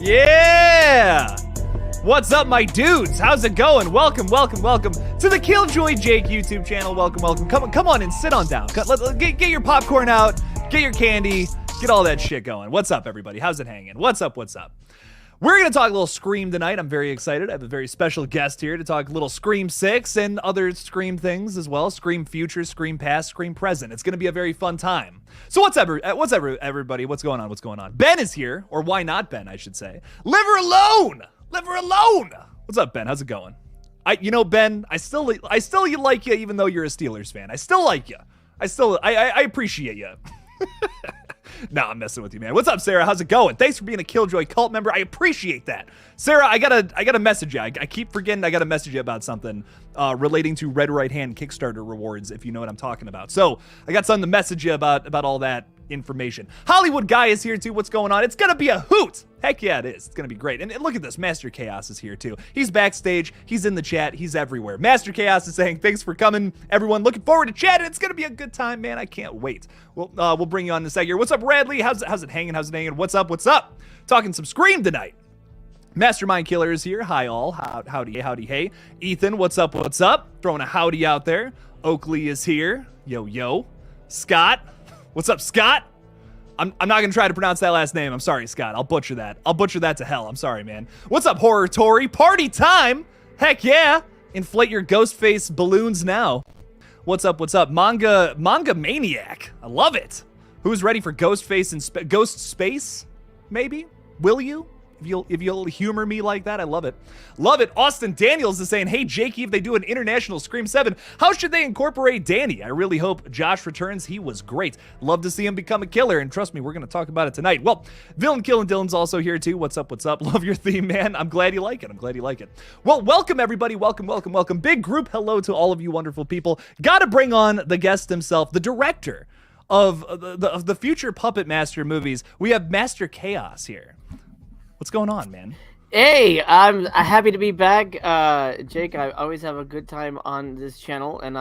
Yeah! What's up, my dudes? How's it going? Welcome to the Killjoy Jake YouTube channel. Welcome. Come on and sit on down. Get your popcorn out, get your candy, get all that shit going. What's up, everybody? How's it hanging? What's up? We're going to talk a little Scream tonight. I'm very excited. I have a very special guest here to talk a little Scream 6 and other Scream things as well. Scream Future, Scream Past, Scream Present. It's going to be a very fun time. So what's up, everybody? What's going on? Ben is here, or why not Ben, I should say. Live her alone! What's up, Ben? How's it going? Ben, I still like you even though you're a Steelers fan. I still like you. I appreciate you. No, I'm messing with you, man. What's up, Sarah? How's it going? Thanks for being a Killjoy cult member. I appreciate that. Sarah, I gotta message you. I keep forgetting I gotta message you about something relating to Red Right Hand Kickstarter rewards, if you know what I'm talking about. So I got something to message you about all that information. Hollywood Guy is here too. What's going on? It's gonna be a hoot. Heck yeah, it is. It's gonna be great. And look at this. Master Chaos is here too. He's backstage. He's in the chat. He's everywhere. Master Chaos is saying, thanks for coming, everyone. Looking forward to chatting. It's gonna be a good time, man. I can't wait. We'll bring you on in a second here. What's up, Radley? How's it hanging? What's up? Talking some Scream tonight. Mastermind Killer is here. Hi all. Howdy, hey. Ethan, what's up? Throwing a howdy out there. Oakley is here. Yo. Scott. What's up, Scott? I'm not going to try to pronounce that last name. I'm sorry, Scott. I'll butcher that to hell. I'm sorry, man. What's up, Horror Tori? Party time! Heck yeah! Inflate your ghost face balloons now. What's up? Manga Maniac. I love it. Who's ready for Ghost Face and Ghost Space? Maybe? Will you? If you'll humor me like that, I love it. Austin Daniels is saying, hey, Jakey, if they do an international Scream 7, how should they incorporate Danny? I really hope Josh returns. He was great. Love to see him become a killer, and trust me, we're going to talk about it tonight. Well, Villain Kill and Dylan's also here, too. What's up? Love your theme, man. I'm glad you like it. Well, welcome, everybody. Welcome. Big group hello to all of you wonderful people. Got to bring on the guest himself, the director of the future Puppet Master movies. We have Master Chaos here. What's going on, man? Hey, I'm happy to be back, Jake. I always have a good time on this channel, and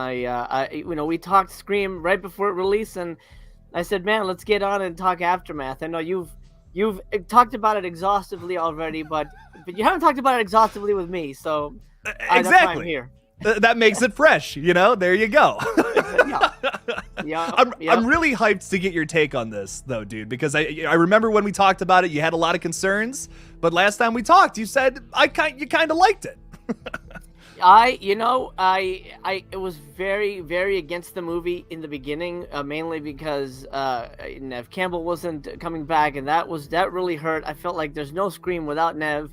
we talked Scream right before it released, and I said, man, let's get on and talk Aftermath. I know you've talked about it exhaustively already, but you haven't talked about it exhaustively with me, so exactly. That's why I'm here. That makes it fresh, there you go. Yeah. I'm really hyped to get your take on this, though, dude, because I remember when we talked about it, you had a lot of concerns, but last time we talked, you said you kind of liked it. I was very, very against the movie in the beginning, mainly because Nev Campbell wasn't coming back, and that really hurt. I felt like there's no Scream without Nev.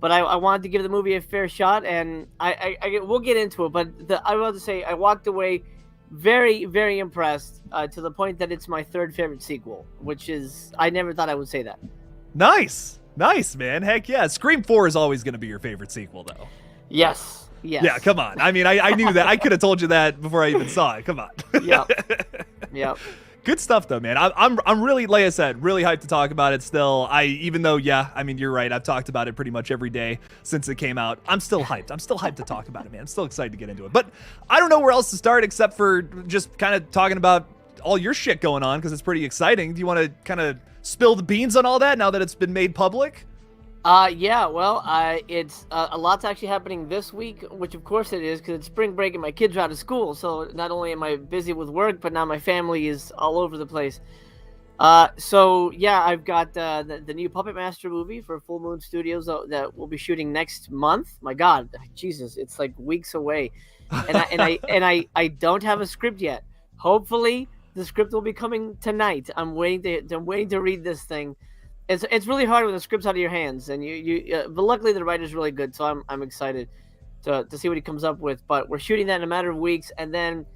But I wanted to give the movie a fair shot, and we'll get into it. But I want to say I walked away very, very impressed to the point that it's my third favorite sequel, which is I never thought I would say that. Nice, man. Heck yeah. Scream 4 is always going to be your favorite sequel, though. Yes. Yeah, come on. I mean, I knew that. I could have told you that before I even saw it. Come on. Yep. Good stuff, though, man. I'm really, like I said, really hyped to talk about it still. Even though, you're right. I've talked about it pretty much every day since it came out. I'm still hyped. To talk about it, man. I'm still excited to get into it. But I don't know where else to start except for just kind of talking about all your shit going on because it's pretty exciting. Do you want to kind of spill the beans on all that now that it's been made public? It's a lot's actually happening this week, which of course it is because it's spring break and my kids are out of school. So not only am I busy with work, but now my family is all over the place. I've got the new Puppet Master movie for Full Moon Studios that we'll be shooting next month. My God, Jesus, it's like weeks away, and I don't have a script yet. Hopefully, the script will be coming tonight. I'm waiting to read this thing. It's really hard when the script's out of your hands, and but luckily the writer's really good, so I'm excited to see what he comes up with. But we're shooting that in a matter of weeks, and then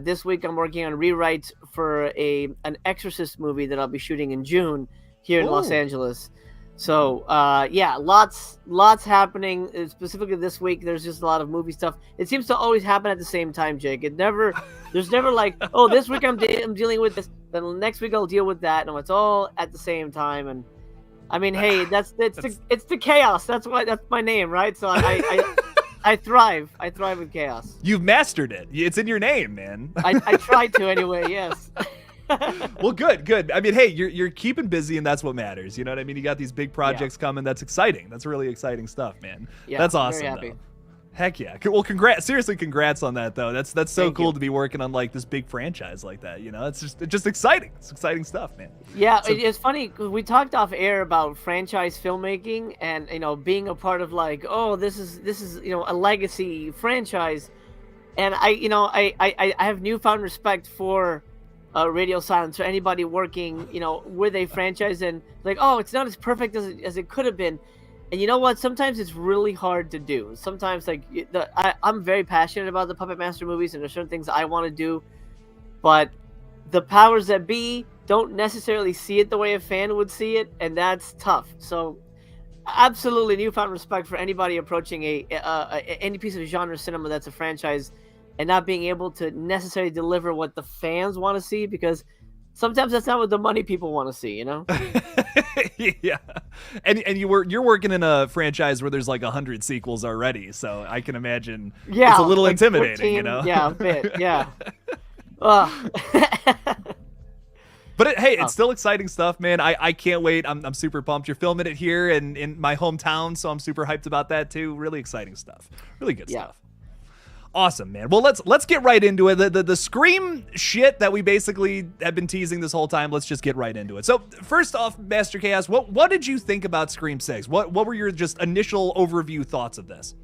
this week I'm working on rewrites for an Exorcist movie that I'll be shooting in June here in Los Angeles. So lots happening. Specifically this week, there's just a lot of movie stuff. It seems to always happen at the same time, Jake. There's never like, oh, this week I'm dealing with this, then next week I'll deal with that. No, it's all at the same time. And I mean, hey, it's the chaos. That's my name, right? So I thrive with chaos. You've mastered it. It's in your name, man. I tried to anyway. Yes. Well, good. I mean, hey, you're keeping busy, and that's what matters. You know what I mean? You got these big projects coming. That's exciting. That's really exciting stuff, man. Yeah, that's I'm awesome. very happy. Though. Heck yeah. Well, congrats. Seriously, congrats on that, though. That's so Thank cool you. to be working on like this big franchise like that. You know, it's just exciting. It's exciting stuff, man. Yeah, So, it's funny because we talked off air about franchise filmmaking and being a part of like, oh, this is a legacy franchise, and I have newfound respect for Radio Silence or anybody working with a franchise, and like, oh, it's not as perfect as it could have been. And you know what? Sometimes it's really hard to do. Sometimes, like, I'm very passionate about the Puppet Master movies, and there's certain things I want to do, but the powers that be don't necessarily see it the way a fan would see it, and that's tough. So, absolutely newfound respect for anybody approaching any piece of genre cinema that's a franchise, and not being able to necessarily deliver what the fans want to see, because sometimes that's not what the money people want to see, you know? yeah, and you're working in a franchise where there's like 100 sequels already, so I can imagine it's a little like intimidating, 14, you know? Yeah, a bit, yeah. But hey, it's still exciting stuff, man. I can't wait. I'm super pumped. You're filming it here in my hometown, so I'm super hyped about that too. Really exciting stuff. Really good stuff. Awesome, man. Well, let's get right into it. The Scream shit that we basically have been teasing this whole time. Let's just get right into it. So first off, Master Chaos, what did you think about Scream VI? What were your just initial overview thoughts of this?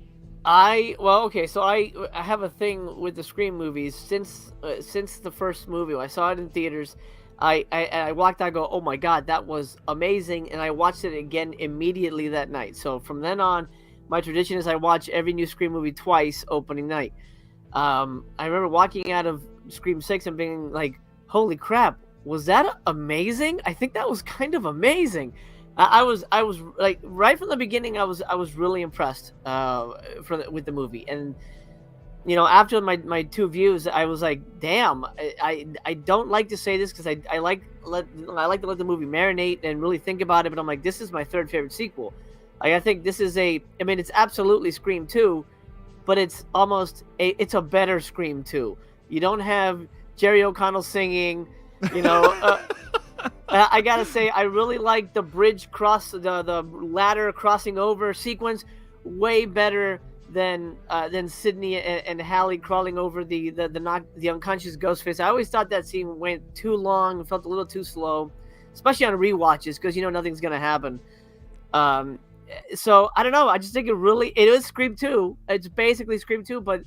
So I have a thing with the Scream movies since the first movie. When I saw it in theaters, I walked out and go, oh my god, that was amazing, and I watched it again immediately that night. So from then on, my tradition is I watch every new Scream movie twice opening night. I remember walking out of Scream 6 and being like, holy crap, was that amazing? I think that was kind of amazing. I was like, right from the beginning, I was really impressed with the movie. And after my two views, I was like, damn, I don't like to say this because I like to let the movie marinate and really think about it, but I'm like, this is my third favorite sequel. Like, I think this is it's absolutely Scream 2, but it's it's a better Scream 2. You don't have Jerry O'Connell singing, I gotta say, I really like the bridge the ladder crossing over sequence way better than Sydney and Hallie crawling over the unconscious Ghostface. I always thought that scene went too long and felt a little too slow, especially on rewatches, because nothing's gonna happen. So I don't know. I just think it is Scream 2. It's basically Scream 2, but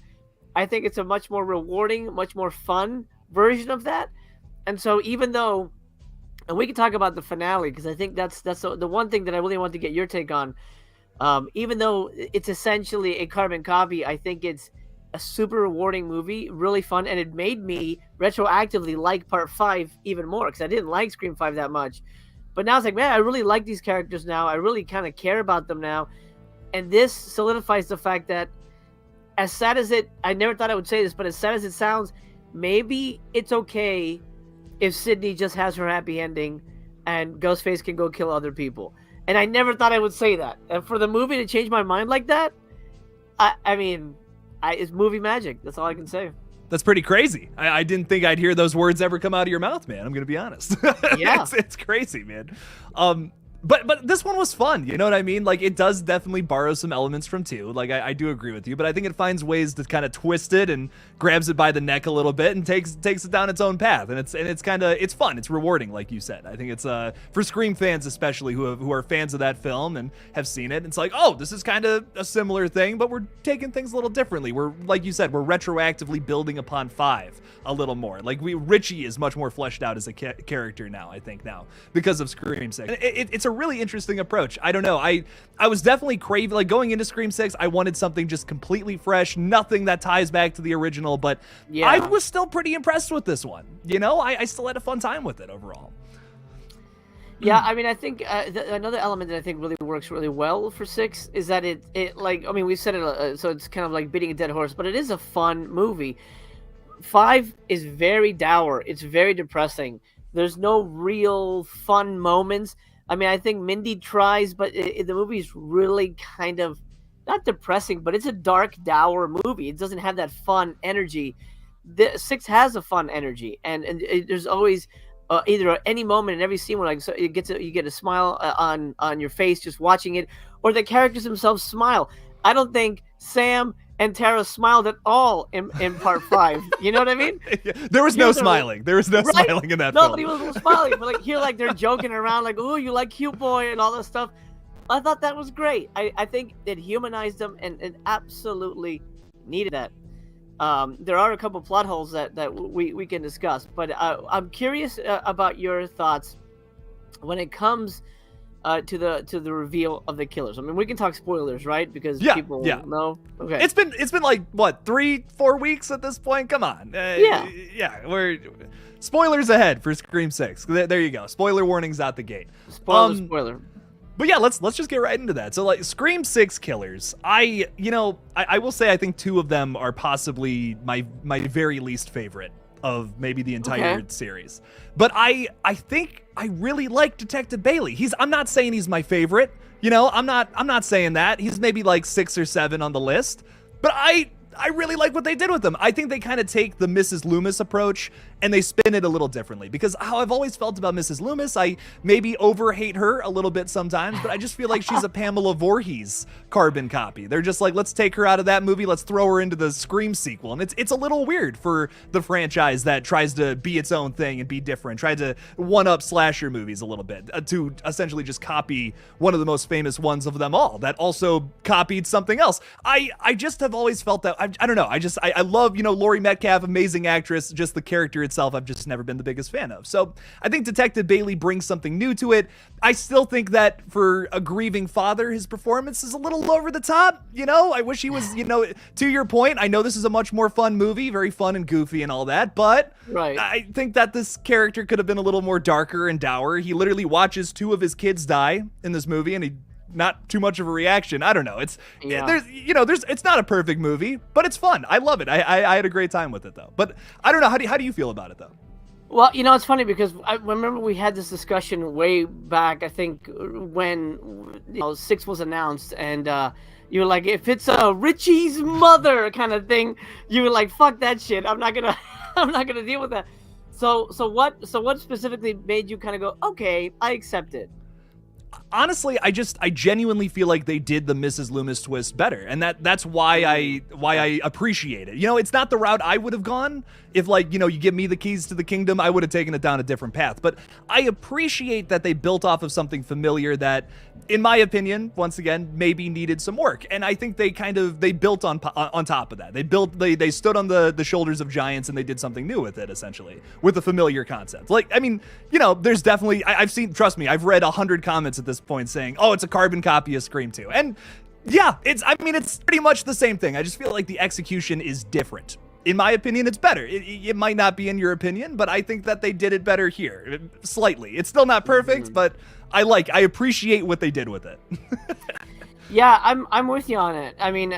I think it's a much more rewarding, much more fun version of that. And so even though, and we can talk about the finale, because I think that's the one thing that I really want to get your take on. Even though it's essentially a carbon copy, I think it's a super rewarding movie, really fun, and it made me retroactively like Part 5 even more, because I didn't like Scream 5 that much. But now it's like, man, I really like these characters now. I really kind of care about them now. And this solidifies the fact that, as sad as I never thought I would say this, but as sad as it sounds, maybe it's okay if Sydney just has her happy ending and Ghostface can go kill other people. And I never thought I would say that. And for the movie to change my mind like that, it's movie magic. That's all I can say. That's pretty crazy. I didn't think I'd hear those words ever come out of your mouth, man. I'm gonna be honest. Yeah, it's crazy, man. But this one was fun. You know what I mean? Like, it does definitely borrow some elements from 2. Like, I do agree with you, but I think it finds ways to kind of twist it and grabs it by the neck a little bit and takes it down its own path. And it's fun. It's rewarding, like you said. I think it's for Scream fans especially who are fans of that film and have seen it. It's like, oh, this is kind of a similar thing, but we're taking things a little differently. We're, like you said, we're retroactively building upon 5 a little more. Like, Richie is much more fleshed out as a character now, I think, because of Scream 6. It's a really interesting approach. I don't know. I was definitely craving, like, going into Scream 6, I wanted something just completely fresh, nothing that ties back to the original, but yeah. I was still pretty impressed with this one. I still had a fun time with it overall. Yeah, I think another element that I think really works really well for 6 is that it we said it, so it's kind of like beating a dead horse, but it is a fun movie. 5 is very dour. It's very depressing. There's no real fun moments. I think Mindy tries, but the movie's really kind of not depressing, but it's a dark, dour movie. It doesn't have that fun energy. The 6 has a fun energy, and there's always either at any moment in every scene where like so you get a smile on your face just watching it, or the characters themselves smile. I don't think Sam and Tara smiled at all in part 5. You know what I mean? Yeah, there was no smiling. There was no right? smiling in that Nobody film. was smiling, but like here, like they're joking around, like, "Oh, you like cute boy" and all that stuff. I thought that was great. I think it humanized them and it absolutely needed that. There are a couple plot holes that we can discuss, but I'm curious about your thoughts when it comes to the reveal of the killers. I mean, we can talk spoilers, right? Because people know. Okay. It's been like what 3-4 weeks at this point. Come on. We're spoilers ahead for Scream 6. There you go. Spoiler warnings out the gate. Spoiler. But yeah, let's just get right into that. So like Scream 6 killers, I will say I think 2 of them are possibly my very least favorite of maybe the entire series. But I think I really like Detective Bailey. I'm not saying he's my favorite. I'm not saying that. He's maybe like 6 or 7 on the list. But I really like what they did with him. I think they kind of take the Mrs. Loomis approach and they spin it a little differently, because how I've always felt about Mrs. Loomis, I maybe overhate her a little bit sometimes, but I just feel like she's a Pamela Voorhees carbon copy. They're just like, let's take her out of that movie, let's throw her into the Scream sequel. And it's a little weird for the franchise that tries to be its own thing and be different, tried to one-up slasher movies a little bit, to essentially just copy one of the most famous ones of them all that also copied something else. I just have always felt that, I don't know, I love, Laurie Metcalf, amazing actress, just the character itself I've just never been the biggest fan of. So I think Detective Bailey brings something new to it. I still think that for a grieving father, his performance is a little over the top. I wish he was, to your point, I know this is a much more fun movie, very fun and goofy and all that, but right. I think that this character could have been a little more darker and dour. He literally watches 2 of his kids die in this movie, and he not too much of a reaction. I don't know. It's it's not a perfect movie, but it's fun. I love it. I had a great time with it though. But I don't know. How do you feel about it though? Well, it's funny because I remember we had this discussion way back, I think, when 6 was announced, and you were like, if it's a Richie's mother kind of thing, you were like, fuck that shit. I'm not gonna deal with that. So what specifically made you kind of go, okay, I accept it? Honestly, I genuinely feel like they did the Mrs. Loomis twist better, and that's why I appreciate it. It's not the route I would have gone if, you give me the keys to the kingdom. I would have taken it down a different path. But I appreciate that they built off of something familiar that, in my opinion, once again, maybe needed some work. And I think they built on top of that. They stood on the shoulders of giants and they did something new with it, essentially, with a familiar concept. There's definitely, I've seen, trust me, I've read 100 comments at this point saying, oh, it's a carbon copy of Scream 2. And yeah, it's pretty much the same thing. I just feel like the execution is different. In my opinion, it's better. It might not be in your opinion, but I think that they did it better here, slightly. It's still not perfect, but I appreciate what they did with it. Yeah, I'm with you on it. I mean,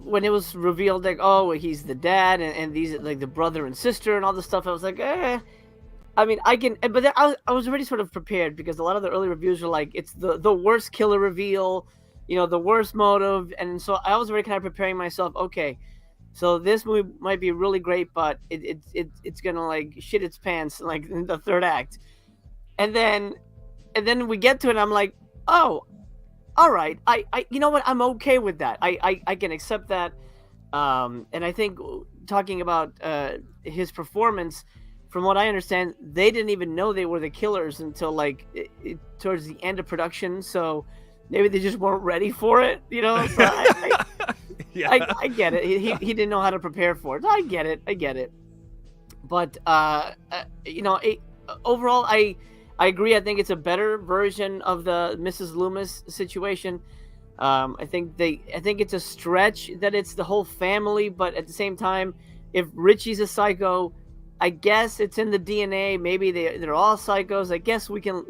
when it was revealed, like, oh, he's the dad, and these like the brother and sister and all this stuff, I was like, I mean, but I was already sort of prepared, because a lot of the early reviews were like, it's the worst killer reveal, the worst motive, and so I was already kind of preparing myself. Okay, so this movie might be really great, but it's gonna like shit its pants like in the 3rd act, and then we get to it, and I'm like, oh, all right, I you know what, I'm okay with that. I can accept that, and I think talking about his performance. From what I understand, they didn't even know they were the killers until towards the end of production. So maybe they just weren't ready for it, So yeah. I get it. He didn't know how to prepare for it. I get it. But overall, I agree. I think it's a better version of the Mrs. Loomis situation. I think it's a stretch that it's the whole family, but at the same time, if Richie's a psycho, I guess it's in the DNA. Maybe they're all psychos. I guess we can,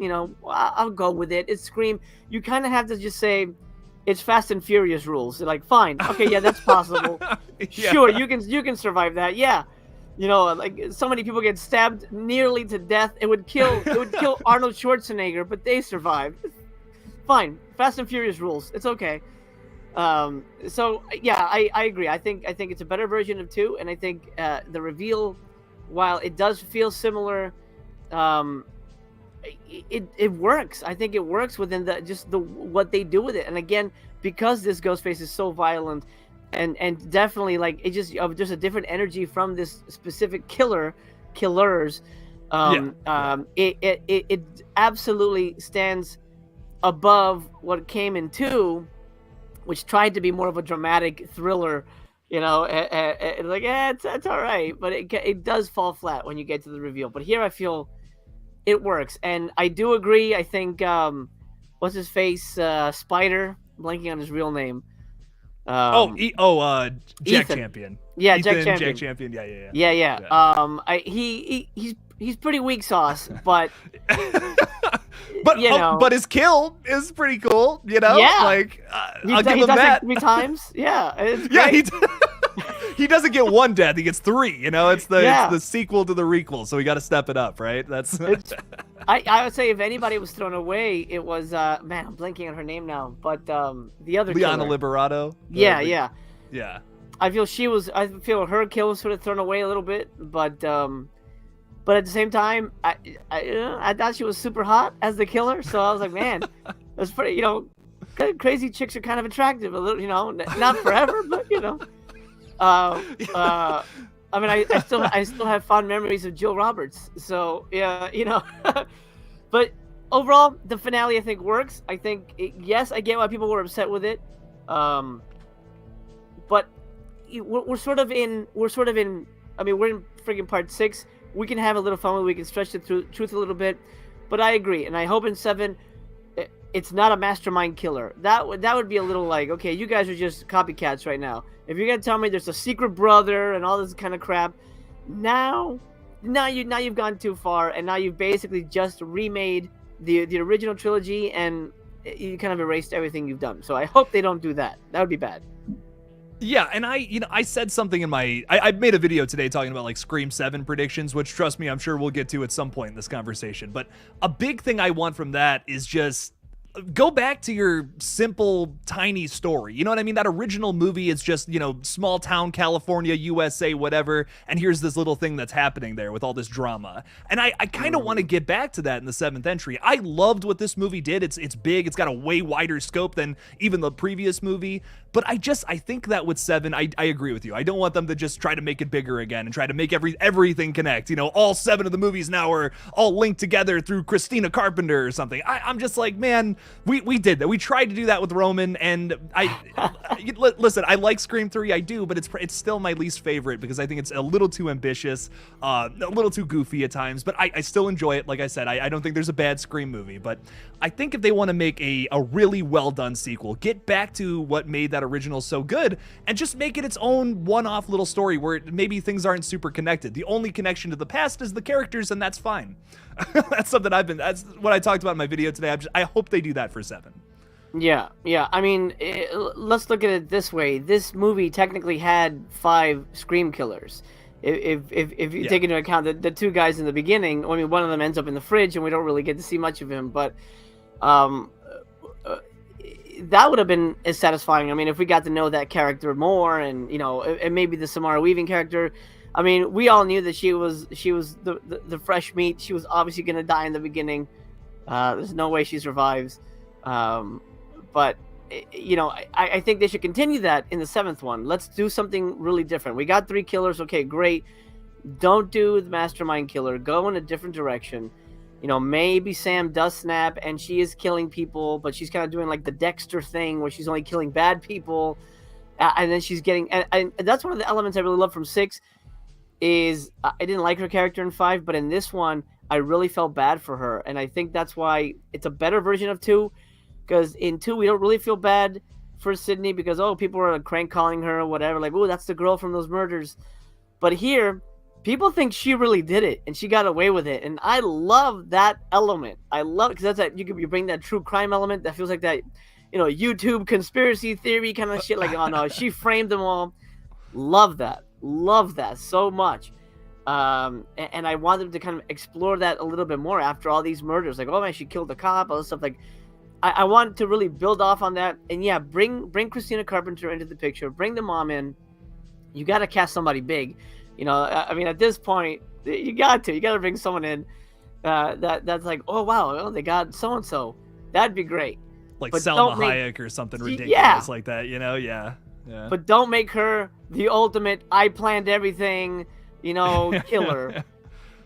I'll go with it. It's Scream. You kind of have to just say it's Fast and Furious rules. They're like, fine, okay, yeah, that's possible. Yeah. Sure, you can survive that. Yeah, like so many people get stabbed nearly to death. It would kill Arnold Schwarzenegger, but they survived. Fine, Fast and Furious rules. It's okay. So yeah, I agree. I think it's a better version of 2, and I think the reveal, while it does feel similar, it works. I think it works within what they do with it. And again, because this Ghostface is so violent, and definitely like it just there's a different energy from this specific killers. It absolutely stands above what came in 2, which tried to be more of a dramatic thriller. Like it's all right, but it does fall flat when you get to the reveal. But here I feel it works, and I do agree. I think what's his face, Spider, blanking on his real name. Jack Ethan. Champion. Yeah, Ethan, Jack Champion. Yeah. He's pretty weak sauce, but but his kill is pretty cool. Yeah. Like I'll give he him does that. it 3 times. Yeah, it's Yeah, great. he doesn't get 1 death. He gets 3. It's the sequel to the requel, so we got to step it up, right? That's. I would say if anybody was thrown away, it was man, I'm blanking on her name now, but the other Liana killer. Liberato. Yeah. I feel her kill was sort of thrown away a little bit, but at the same time, I thought she was super hot as the killer, so I was like, man, that's pretty. Crazy chicks are kind of attractive, a little, not forever, but I mean, I still have fond memories of Jill Roberts. So yeah, but overall, the finale I think works. I think yes, I get why people were upset with it, but we're sort of in. I mean, we're in freaking part 6. We can have a little fun with it. We can stretch the truth a little bit, but I agree, and I hope in 7. It's not a mastermind killer. That would be a little like, okay, you guys are just copycats right now. If you're gonna tell me there's a secret brother and all this kind of crap, now you've gone too far, and now you've basically just remade the original trilogy, and you kind of erased everything you've done. So I hope they don't do that. That would be bad. Yeah, and I said something in I made a video today talking about like Scream 7 predictions, which trust me, I'm sure we'll get to at some point in this conversation. But a big thing I want from that is just go back to your simple, tiny story. You know what I mean? That original movie is just, small town California, USA, whatever, and here's this little thing that's happening there with all this drama. And I kind of want to get back to that in the 7th entry. I loved what this movie did. It's big. It's got a way wider scope than even the previous movie. But I think that with 7, I agree with you. I don't want them to just try to make it bigger again and try to make everything connect. All 7 of the movies now are all linked together through Christina Carpenter or something. I'm just like, man, we did that. We tried to do that with Roman, and listen, I like Scream 3, I do, but it's still my least favorite because I think it's a little too ambitious, a little too goofy at times, but I still enjoy it. Like I said, I don't think there's a bad Scream movie, but I think if they want to make a really well done sequel, get back to what made that original so good and just make it its own one-off little story where maybe things aren't super connected. The only connection to the past is the characters, and that's fine. That's that's what I talked about in my video today. I hope they do that for 7. Yeah. I mean, let's look at it this way. This movie technically had 5 Scream killers. If you take into account the 2 guys in the beginning, I mean, one of them ends up in the fridge, and we don't really get to see much of him, but that would have been as satisfying. I mean, if we got to know that character more, and and maybe the Samara Weaving character. I mean, we all knew that she was the fresh meat. She was obviously going to die in the beginning. There's no way she survives. But I think they should continue that in the 7th one. Let's do something really different. We got 3 killers. Okay, great. Don't do the mastermind killer. Go in a different direction. Maybe Sam does snap and she is killing people, but she's kind of doing like the Dexter thing where she's only killing bad people. And then she's getting, and that's one of the elements I really love from 6 is I didn't like her character in 5, but in this one, I really felt bad for her. And I think that's why it's a better version of 2, because in 2, we don't really feel bad for Sydney because, people are crank calling her or whatever. Like, oh, that's the girl from those murders. But here, people think she really did it and she got away with it. And I love that element. I love it because that's that you bring that true crime element that feels like that, YouTube conspiracy theory kind of shit. Like, oh no, she framed them all. Love that so much. And I want them to kind of explore that a little bit more after all these murders. Like, oh man, she killed the cop, all this stuff. Like, I want to really build off on that. And yeah, bring Christina Carpenter into the picture. Bring the mom in. You got to cast somebody big. I mean, at this point, you got to bring someone in. that's like, oh wow, oh, they got so and so. That'd be great. Like But Selma don't make- Hayek or something ridiculous Yeah. like that, you know? Yeah. Yeah. But don't make her the ultimate I planned everything, killer.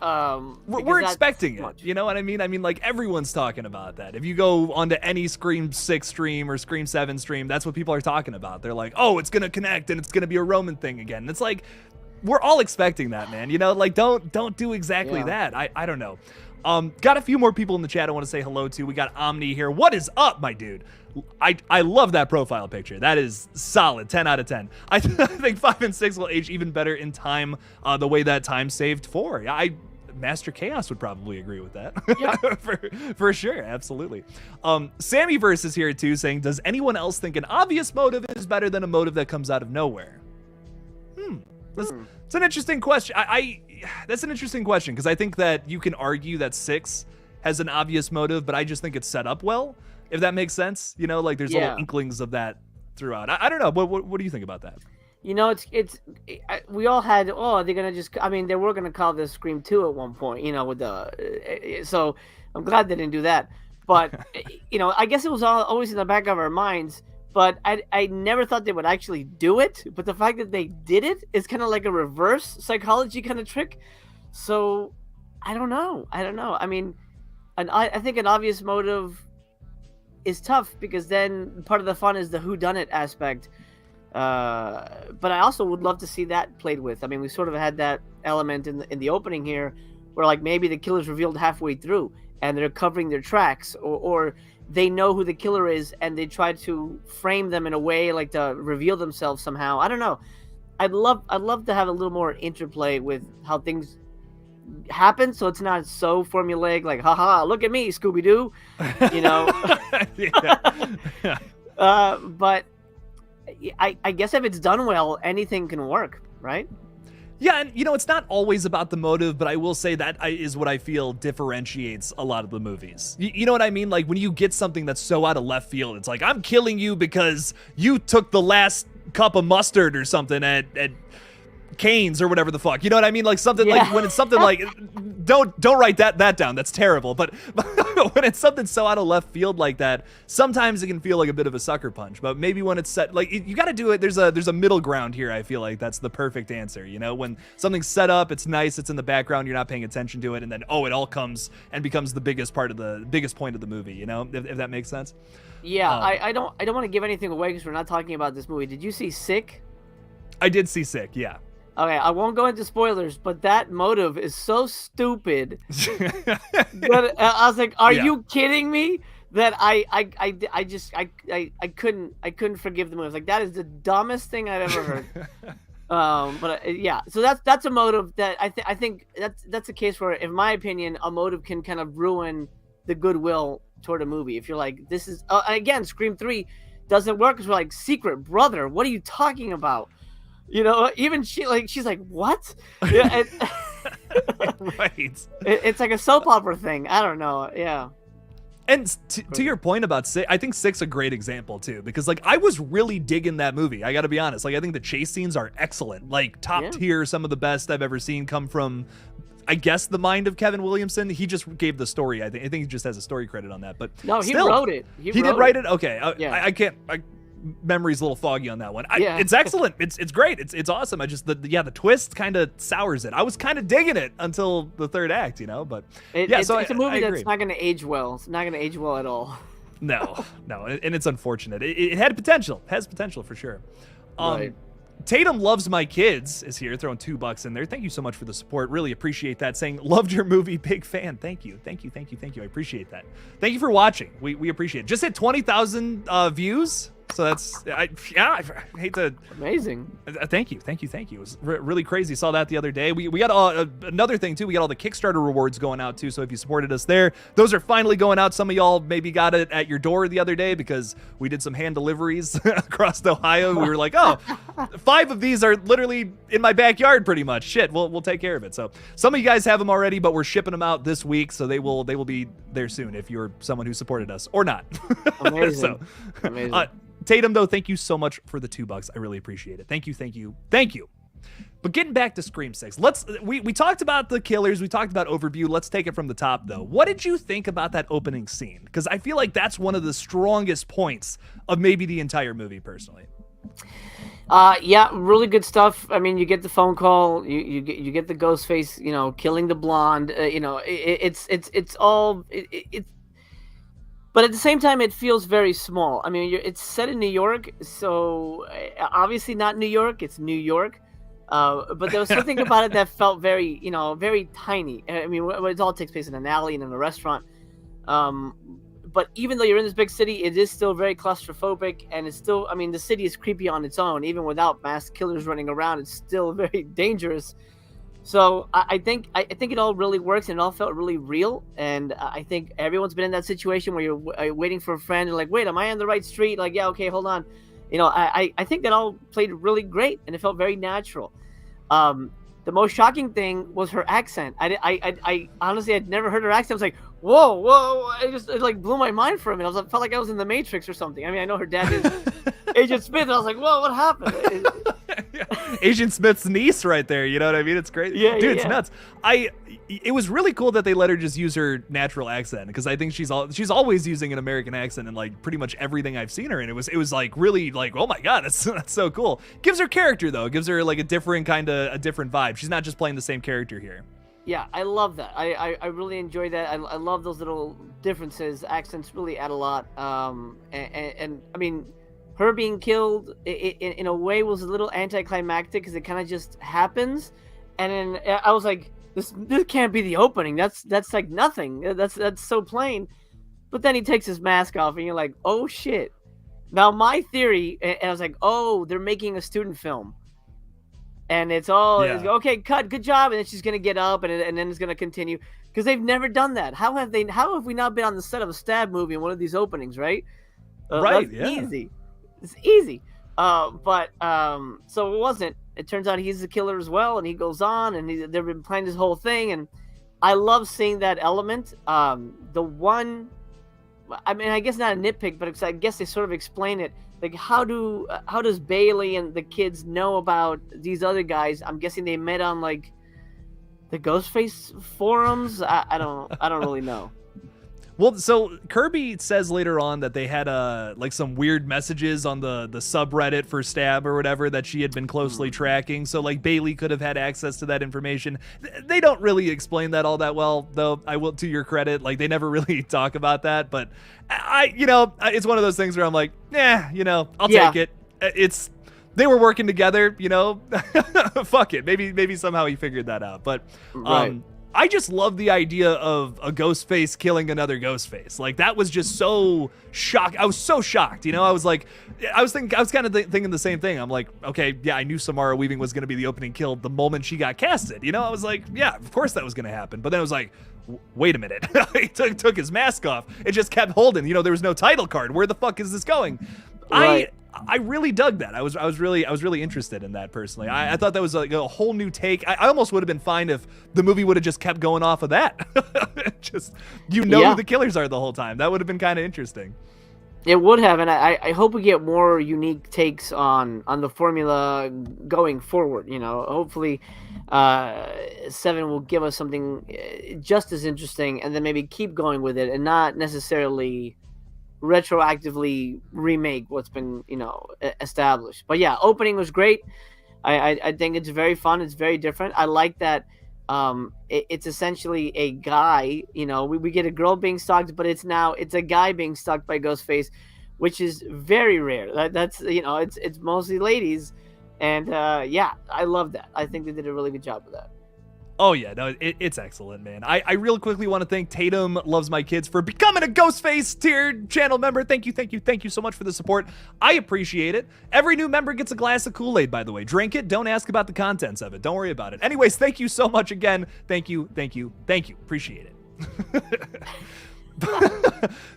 We're that's expecting too it. much. You know what I mean? I mean, like, everyone's talking about that. If you go onto any Scream 6 stream or Scream 7 stream, that's what people are talking about. They're like, oh, it's going to connect and it's going to be a Roman thing again. And it's like, we're all expecting that, man. Like, don't do exactly that. I don't know. Got a few more people in the chat I want to say hello to. We got Omni here. What is up, my dude? I love that profile picture. That is solid. 10 out of 10. I think 5 and 6 will age even better in time, the way that time saved 4. Master Chaos would probably agree with that. Yeah. for sure. Absolutely. Sammyverse is here too, saying, does anyone else think an obvious motive is better than a motive that comes out of nowhere? It's an interesting question. That's an interesting question, because I think that you can argue that 6 has an obvious motive, but I just think it's set up well, if that makes sense. Like there's little inklings of that throughout. I don't know. What do you think about that? We all had, they're gonna just, they were gonna call this Scream 2 at one point, with so I'm glad they didn't do that. But I guess it was always in the back of our minds. But I never thought they would actually do it. But the fact that they did it is kind of like a reverse psychology kind of trick. So I don't know. I mean, I think an obvious motive is tough, because then part of the fun is the whodunit aspect. But I also would love to see that played with. I mean, we sort of had that element in the opening here, where like maybe the killer's revealed halfway through and they're covering their tracks, or they know who the killer is and they try to frame them in a way like to reveal themselves somehow. I don't know. I'd love to have a little more interplay with how things happen, so it's not so formulaic, like, haha, look at me, Scooby-Doo, but I guess if it's done well, anything can work, right? Yeah, and it's not always about the motive, but I will say that is what I feel differentiates a lot of the movies. You know what I mean? Like when you get something that's so out of left field, it's like, I'm killing you because you took the last cup of mustard or something at Cane's or whatever the fuck. You know what I mean? Like something like when it's something like, don't write that down. That's terrible. But when it's something so out of left field like that, sometimes it can feel like a bit of a sucker punch. But maybe when it's set, like you got to do it. There's a middle ground here. I feel like that's the perfect answer. When something's set up, it's nice. It's in the background. You're not paying attention to it, and then it all comes and becomes the biggest point of the movie. If that makes sense. Yeah, I don't want to give anything away because we're not talking about this movie. Did you see Sick? I did see Sick. Yeah. Okay, I won't go into spoilers, but that motive is so stupid. But I was like, "Are you kidding me?" That I couldn't forgive the movie. I was like, that is the dumbest thing I've ever heard. So that's a motive that I think that's a case where, in my opinion, a motive can kind of ruin the goodwill toward a movie. If you're like, this is again, Scream 3 doesn't work because we're like, secret brother, what are you talking about? Even she's like, what? Yeah, right. It's like a soap opera thing. I don't know. Yeah. And to your point about 6, I think 6 a great example too, because like I was really digging that movie. I got to be honest. Like I think the chase scenes are excellent, like top tier, some of the best I've ever seen come from, I guess, the mind of Kevin Williamson. He just gave the story. I think he just has a story credit on that. But no, he still, wrote it. He did write it. Okay. I can't. Memory's a little foggy on that one. It's excellent. It's great. It's awesome. I just the twist kind of sours it. I was kind of digging it until the third act, But it's a movie that's not going to age well. It's not going to age well at all. No, and it's unfortunate. It had potential. Has potential for sure. Right. Tatum Loves My Kids is here, throwing $2 in there. Thank you so much for the support. Really appreciate that. Saying, loved your movie, big fan. Thank you. I appreciate that. Thank you for watching. We appreciate it. Just hit 20,000 views. So that's, I hate to. Amazing. Thank you. It was really crazy. Saw that the other day. We got another thing too. We got all the Kickstarter rewards going out too. So if you supported us there, those are finally going out. Some of y'all maybe got it at your door the other day because we did some hand deliveries across Ohio. We were like, 5 of these are literally in my backyard pretty much. Shit, we'll take care of it. So some of you guys have them already, but we're shipping them out this week. So they will be there soon if you're someone who supported us or not. Amazing. Amazing. Tatum, though, thank you so much for the $2. I really appreciate it. Thank you. But getting back to Scream 6, we talked about the killers, we talked about overview. Let's take it from the top though. What did you think about that opening scene? Because I feel like that's one of the strongest points of maybe the entire movie, personally. Yeah, really good stuff. I mean, you get the phone call, you get the ghost face, killing the blonde. It's all. But at the same time, it feels very small. I mean, it's set in New York, so obviously not New York. It's New York. But there was something about it that felt very, very tiny. I mean, it all takes place in an alley and in a restaurant. But even though you're in this big city, it is still very claustrophobic, and it's still, I mean, the city is creepy on its own. Even without mass killers running around, it's still very dangerous. So I think it all really works, and it all felt really real. And I think everyone's been in that situation where you're waiting for a friend and like, wait, am I on the right street? Like, yeah, okay, hold on. I think that all played really great, and it felt very natural. The most shocking thing was her accent. I honestly had never heard her accent. I was like, whoa! It like blew my mind for a minute. Felt like I was in the Matrix or something. I mean, I know her dad is Agent Smith, and I was like, whoa, what happened? Agent Smith's niece right there, you know what I mean? It's great. Yeah, dude, yeah. It's nuts. It was really cool that they let her just use her natural accent, because I think she's always using an American accent in like pretty much everything I've seen her in. It was like really like, oh my god, that's so cool. Gives her character though. Gives her like a different vibe. She's not just playing the same character here. Yeah, I love that. I really enjoy that. I love those little differences. Accents really add a lot. And I mean, her being killed in a way was a little anticlimactic, because it kind of just happens, and then I was like, this can't be the opening. That's like nothing. That's so plain. But then he takes his mask off, and you're like, oh shit. Now my theory, and I was like, oh, they're making a student film, and it's all okay. Cut. Good job. And then she's gonna get up, and then it's gonna continue, because they've never done that. How have we not been on the set of a stab movie in one of these openings, right? Right. That's yeah. easy. It's easy. So it wasn't. It turns out he's the killer as well, and he goes on, and they've been planning this whole thing, and I love seeing that element. The one, I mean, I guess not a nitpick, but I guess they sort of explain it. Like, how does Bailey and the kids know about these other guys? I'm guessing they met on like the Ghostface forums. I don't really know. Well, so Kirby says later on that they had like some weird messages on the subreddit for Stab or whatever that she had been closely tracking. So like Bailey could have had access to that information. They don't really explain that all that well, though. I will, to your credit, like they never really talk about that. But it's one of those things where I'm like, I'll take it. They were working together, fuck it. Maybe somehow he figured that out. But Right. I just love the idea of a ghost face killing another ghost face. Like, that was just so shocked. I was so shocked. I was like, I was kind of thinking the same thing. I'm like, okay, yeah, I knew Samara Weaving was going to be the opening kill the moment she got casted. I was like, yeah, of course that was going to happen. But then I was like, wait a minute. He took his mask off. It just kept holding. There was no title card. Where the fuck is this going? Right. I really dug that. I was really interested in that personally. I thought that was like a whole new take. I almost would have been fine if the movie would have just kept going off of that. Just who the killers are the whole time. That would have been kind of interesting. It would have, and I hope we get more unique takes on the formula going forward. Hopefully, 7 will give us something just as interesting, and then maybe keep going with it, and not necessarily retroactively remake what's been established. But yeah, opening was great. I think it's very fun. It's very different. I like that. It's essentially a guy. We get a girl being stalked, but it's a guy being stalked by Ghostface, which is very rare. That's it's mostly ladies, and I love that. I think they did a really good job with that. Oh, yeah, no, it's excellent, man. I real quickly want to thank Tatum Loves My Kids for becoming a Ghostface tier channel member. Thank you so much for the support. I appreciate it. Every new member gets a glass of Kool-Aid, by the way. Drink it. Don't ask about the contents of it. Don't worry about it. Anyways, thank you so much again. Thank you. Appreciate it.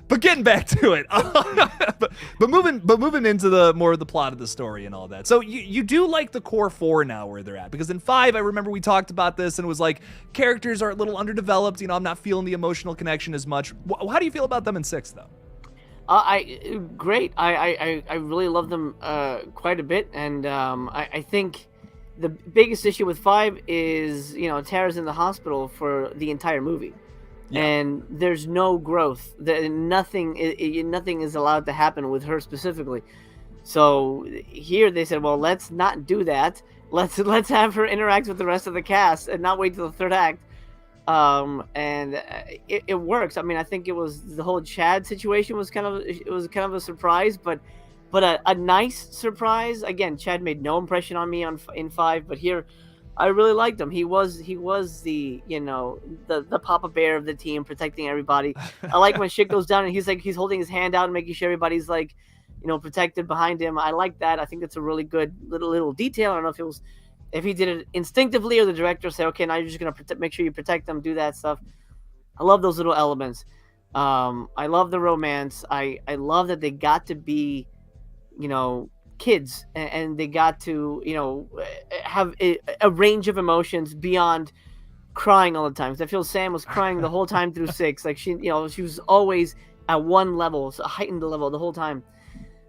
But getting back to it, but moving into the more of the plot of the story and all that. So you do like the core 4 now where they're at, because in 5 I remember we talked about this and it was like characters are a little underdeveloped. I'm not feeling the emotional connection as much. How do you feel about them in 6 though? Great. I really love them quite a bit, and I think the biggest issue with 5 is, Tara's in the hospital for the entire movie. Yeah. And there's no growth. Nothing is allowed to happen with her specifically. So here they said, well, let's not do that. Let's have her interact with the rest of the cast and not wait till the third act. And it works. I mean, I think it was the whole Chad situation was kind of a surprise, but a nice surprise. Again, Chad made no impression on me in 5, but here I really liked him. He was the the Papa Bear of the team, protecting everybody. I like when shit goes down and he's holding his hand out and making sure everybody's protected behind him. I like that. I think it's a really good little detail. I don't know if he did it instinctively or the director said, okay, now you're just gonna make sure you protect them, do that stuff. I love those little elements. I love the romance. I love that they got to be, kids, and they got to, have a range of emotions beyond crying all the time. Because I feel Sam was crying the whole time through 6. Like she was always at one level, so a heightened level the whole time.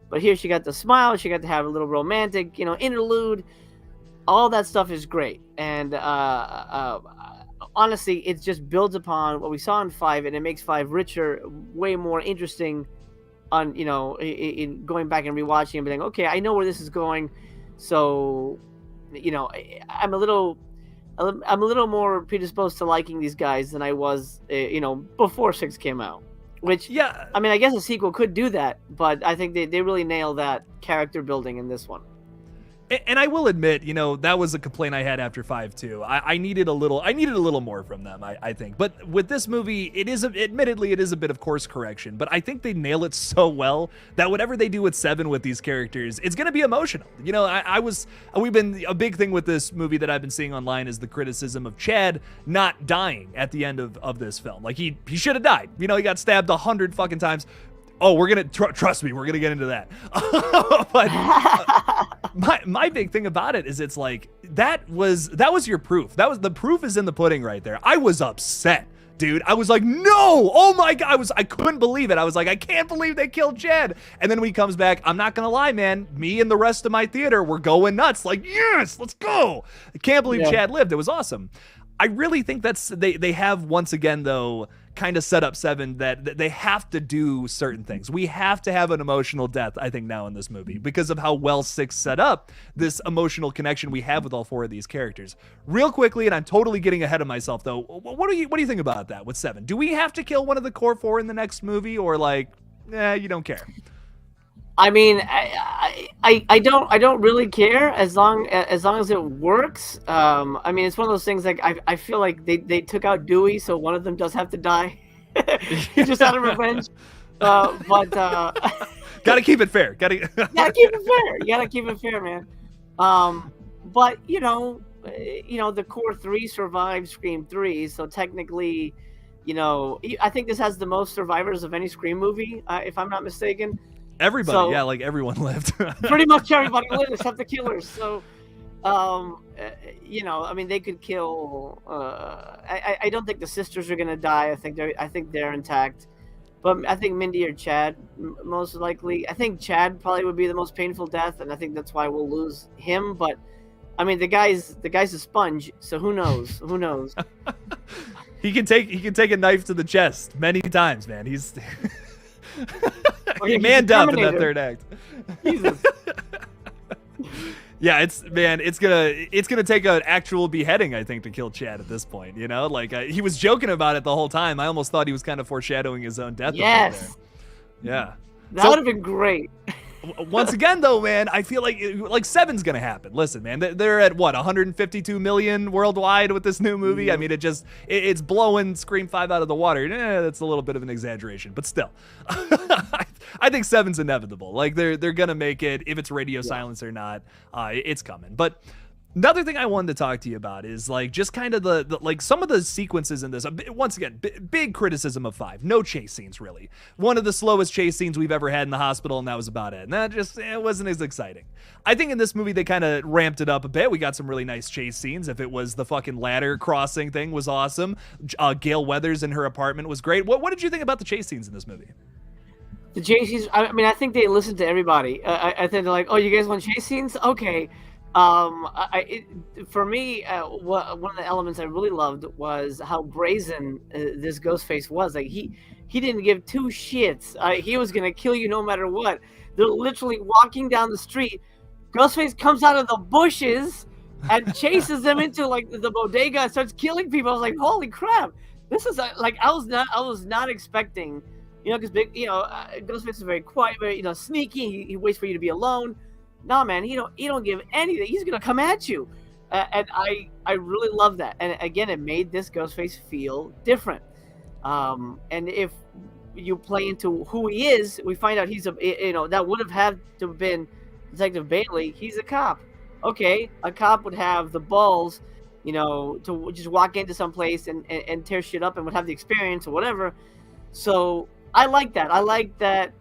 But here she got to smile. She got to have a little romantic, interlude. All that stuff is great. And honestly, it just builds upon what we saw in 5, and it makes 5 richer, way more interesting. On in going back and rewatching and being okay, I know where this is going. So, I'm a little more predisposed to liking these guys than I was, before 6 came out. Which, yeah, I mean, I guess a sequel could do that, but I think they really nail that character building in this one. And I will admit, that was a complaint I had after 5 too. I needed a little more from them, I think. But with this movie, admittedly it is a bit of course correction, but I think they nail it so well that whatever they do with 7 with these characters, it's gonna be emotional. We've been a big thing with this movie that I've been seeing online is the criticism of Chad not dying at the end of this film. Like he should have died. He got stabbed 100 fucking times. Oh, we're gonna trust me. We're gonna get into that. But my big thing about it is it's like that was your proof. The proof is in the pudding right there. I was upset, dude. I was like, no, oh my god, I couldn't believe it. I was like, I can't believe they killed Chad. And then when he comes back, I'm not gonna lie, man. Me and the rest of my theater were going nuts. Like, yes, let's go. I can't believe Chad lived. It was awesome. I really think they have once again though kind of set up 7 that they have to do certain things. We have to have an emotional death, I think, now in this movie because of how well 6 set up this emotional connection we have with all 4 of these characters. Real quickly, and I'm totally getting ahead of myself though. What do you think about that with 7? Do we have to kill one of the core 4 in the next movie, or you don't care? I mean, I don't really care as long as it works. I mean, it's one of those things like I feel like they took out Dewey, so one of them does have to die, just out of revenge. But gotta keep it fair. Gotta keep it fair. You gotta keep it fair, man. But the core 3 survived Scream 3, so technically, I think this has the most survivors of any Scream movie, if I'm not mistaken. Everybody, like everyone lived. Pretty much everybody lived except the killers. So, I mean, they could kill. I don't think the sisters are gonna die. I think they're intact. But I think Mindy or Chad most likely. I think Chad probably would be the most painful death, and I think that's why we'll lose him. But I mean, the guy's a sponge, so who knows? Who knows? He can take a knife to the chest many times, man. He's he manned up in that third act. Jesus. Yeah, it's gonna take an actual beheading, I think, to kill Chad at this point. He was joking about it the whole time. I almost thought he was kind of foreshadowing his own death. Yes. Yeah. That would have been great. Once again, though, man, I feel like 7's gonna happen. Listen, man, they're at what 152 million worldwide with this new movie. I mean, it's blowing Scream 5 out of the water. That's a little bit of an exaggeration, but still, I think 7's inevitable. Like they're gonna make it, if it's radio silence or not. It's coming. But another thing I wanted to talk to you about is just kind of the some of the sequences in this. Once again, big criticism of 5. No chase scenes, really. One of the slowest chase scenes we've ever had in the hospital, and that was about it. And that it wasn't as exciting. I think in this movie they kind of ramped it up a bit. We got some really nice chase scenes. If it was the fucking ladder crossing thing was awesome. Gail Weathers in her apartment was great. What did you think about the chase scenes in this movie? The chase scenes, I mean, I think they listened to everybody. I think they're like, oh, you guys want chase scenes? Okay. For me, one of the elements I really loved was how brazen this Ghostface was. Like he didn't give two shits. He was gonna kill you no matter what. They're literally walking down the street. Ghostface comes out of the bushes and chases them into like the bodega and starts killing people. I was like, holy crap! This is like I was not expecting. Because Ghostface is very quiet, very sneaky. He waits for you to be alone. Nah, man, he don't give anything. He's gonna come at you, and I really love that. And again, it made this Ghostface feel different. And if you play into who he is, we find out he's that would have had to have been Detective Bailey. He's a cop. Okay, a cop would have the balls, to just walk into some place and tear shit up and would have the experience or whatever. So I like that. I like that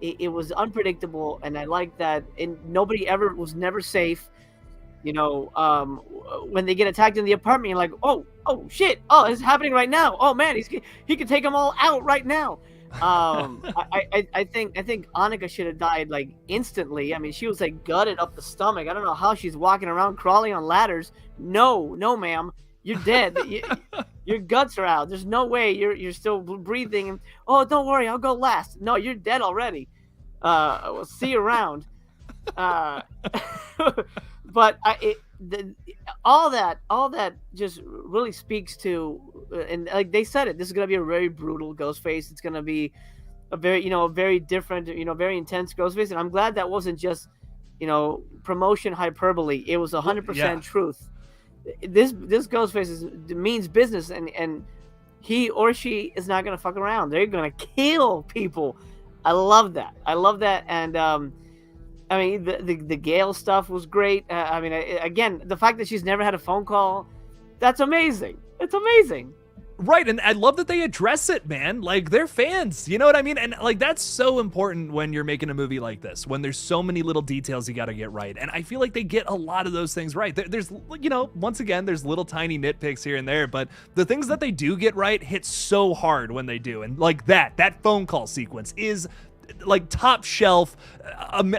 it was unpredictable, and I like that nobody ever was never safe. When they get attacked in the apartment, you're like, oh shit, oh, it's happening right now. Oh man, he could take them all out right now. I think Annika should have died like instantly. I mean, she was like gutted up the stomach. I don't know how she's walking around crawling on ladders. No, ma'am. You're dead. Your guts are out. There's no way you're still breathing. Oh, don't worry, I'll go last. No, you're dead already. We'll see you around. But all that just really speaks to, and like they said it, this is gonna be a very brutal Ghostface. It's gonna be a very different, very intense Ghostface. And I'm glad that wasn't just, promotion hyperbole. It was 100% truth. This Ghostface means business, and he or she is not gonna fuck around. They're gonna kill people. I love that. And I mean, the Gail stuff was great. Again, the fact that she's never had a phone call, that's amazing. It's amazing. Right, and I love that they address it, man. Like, they're fans, you know what I mean? And like, that's so important when you're making a movie like this, when there's so many little details you got to get right. And I feel like they get a lot of those things right. There's, once again, there's little tiny nitpicks here and there, but the things that they do get right hit so hard when they do. And like that phone call sequence is like top shelf,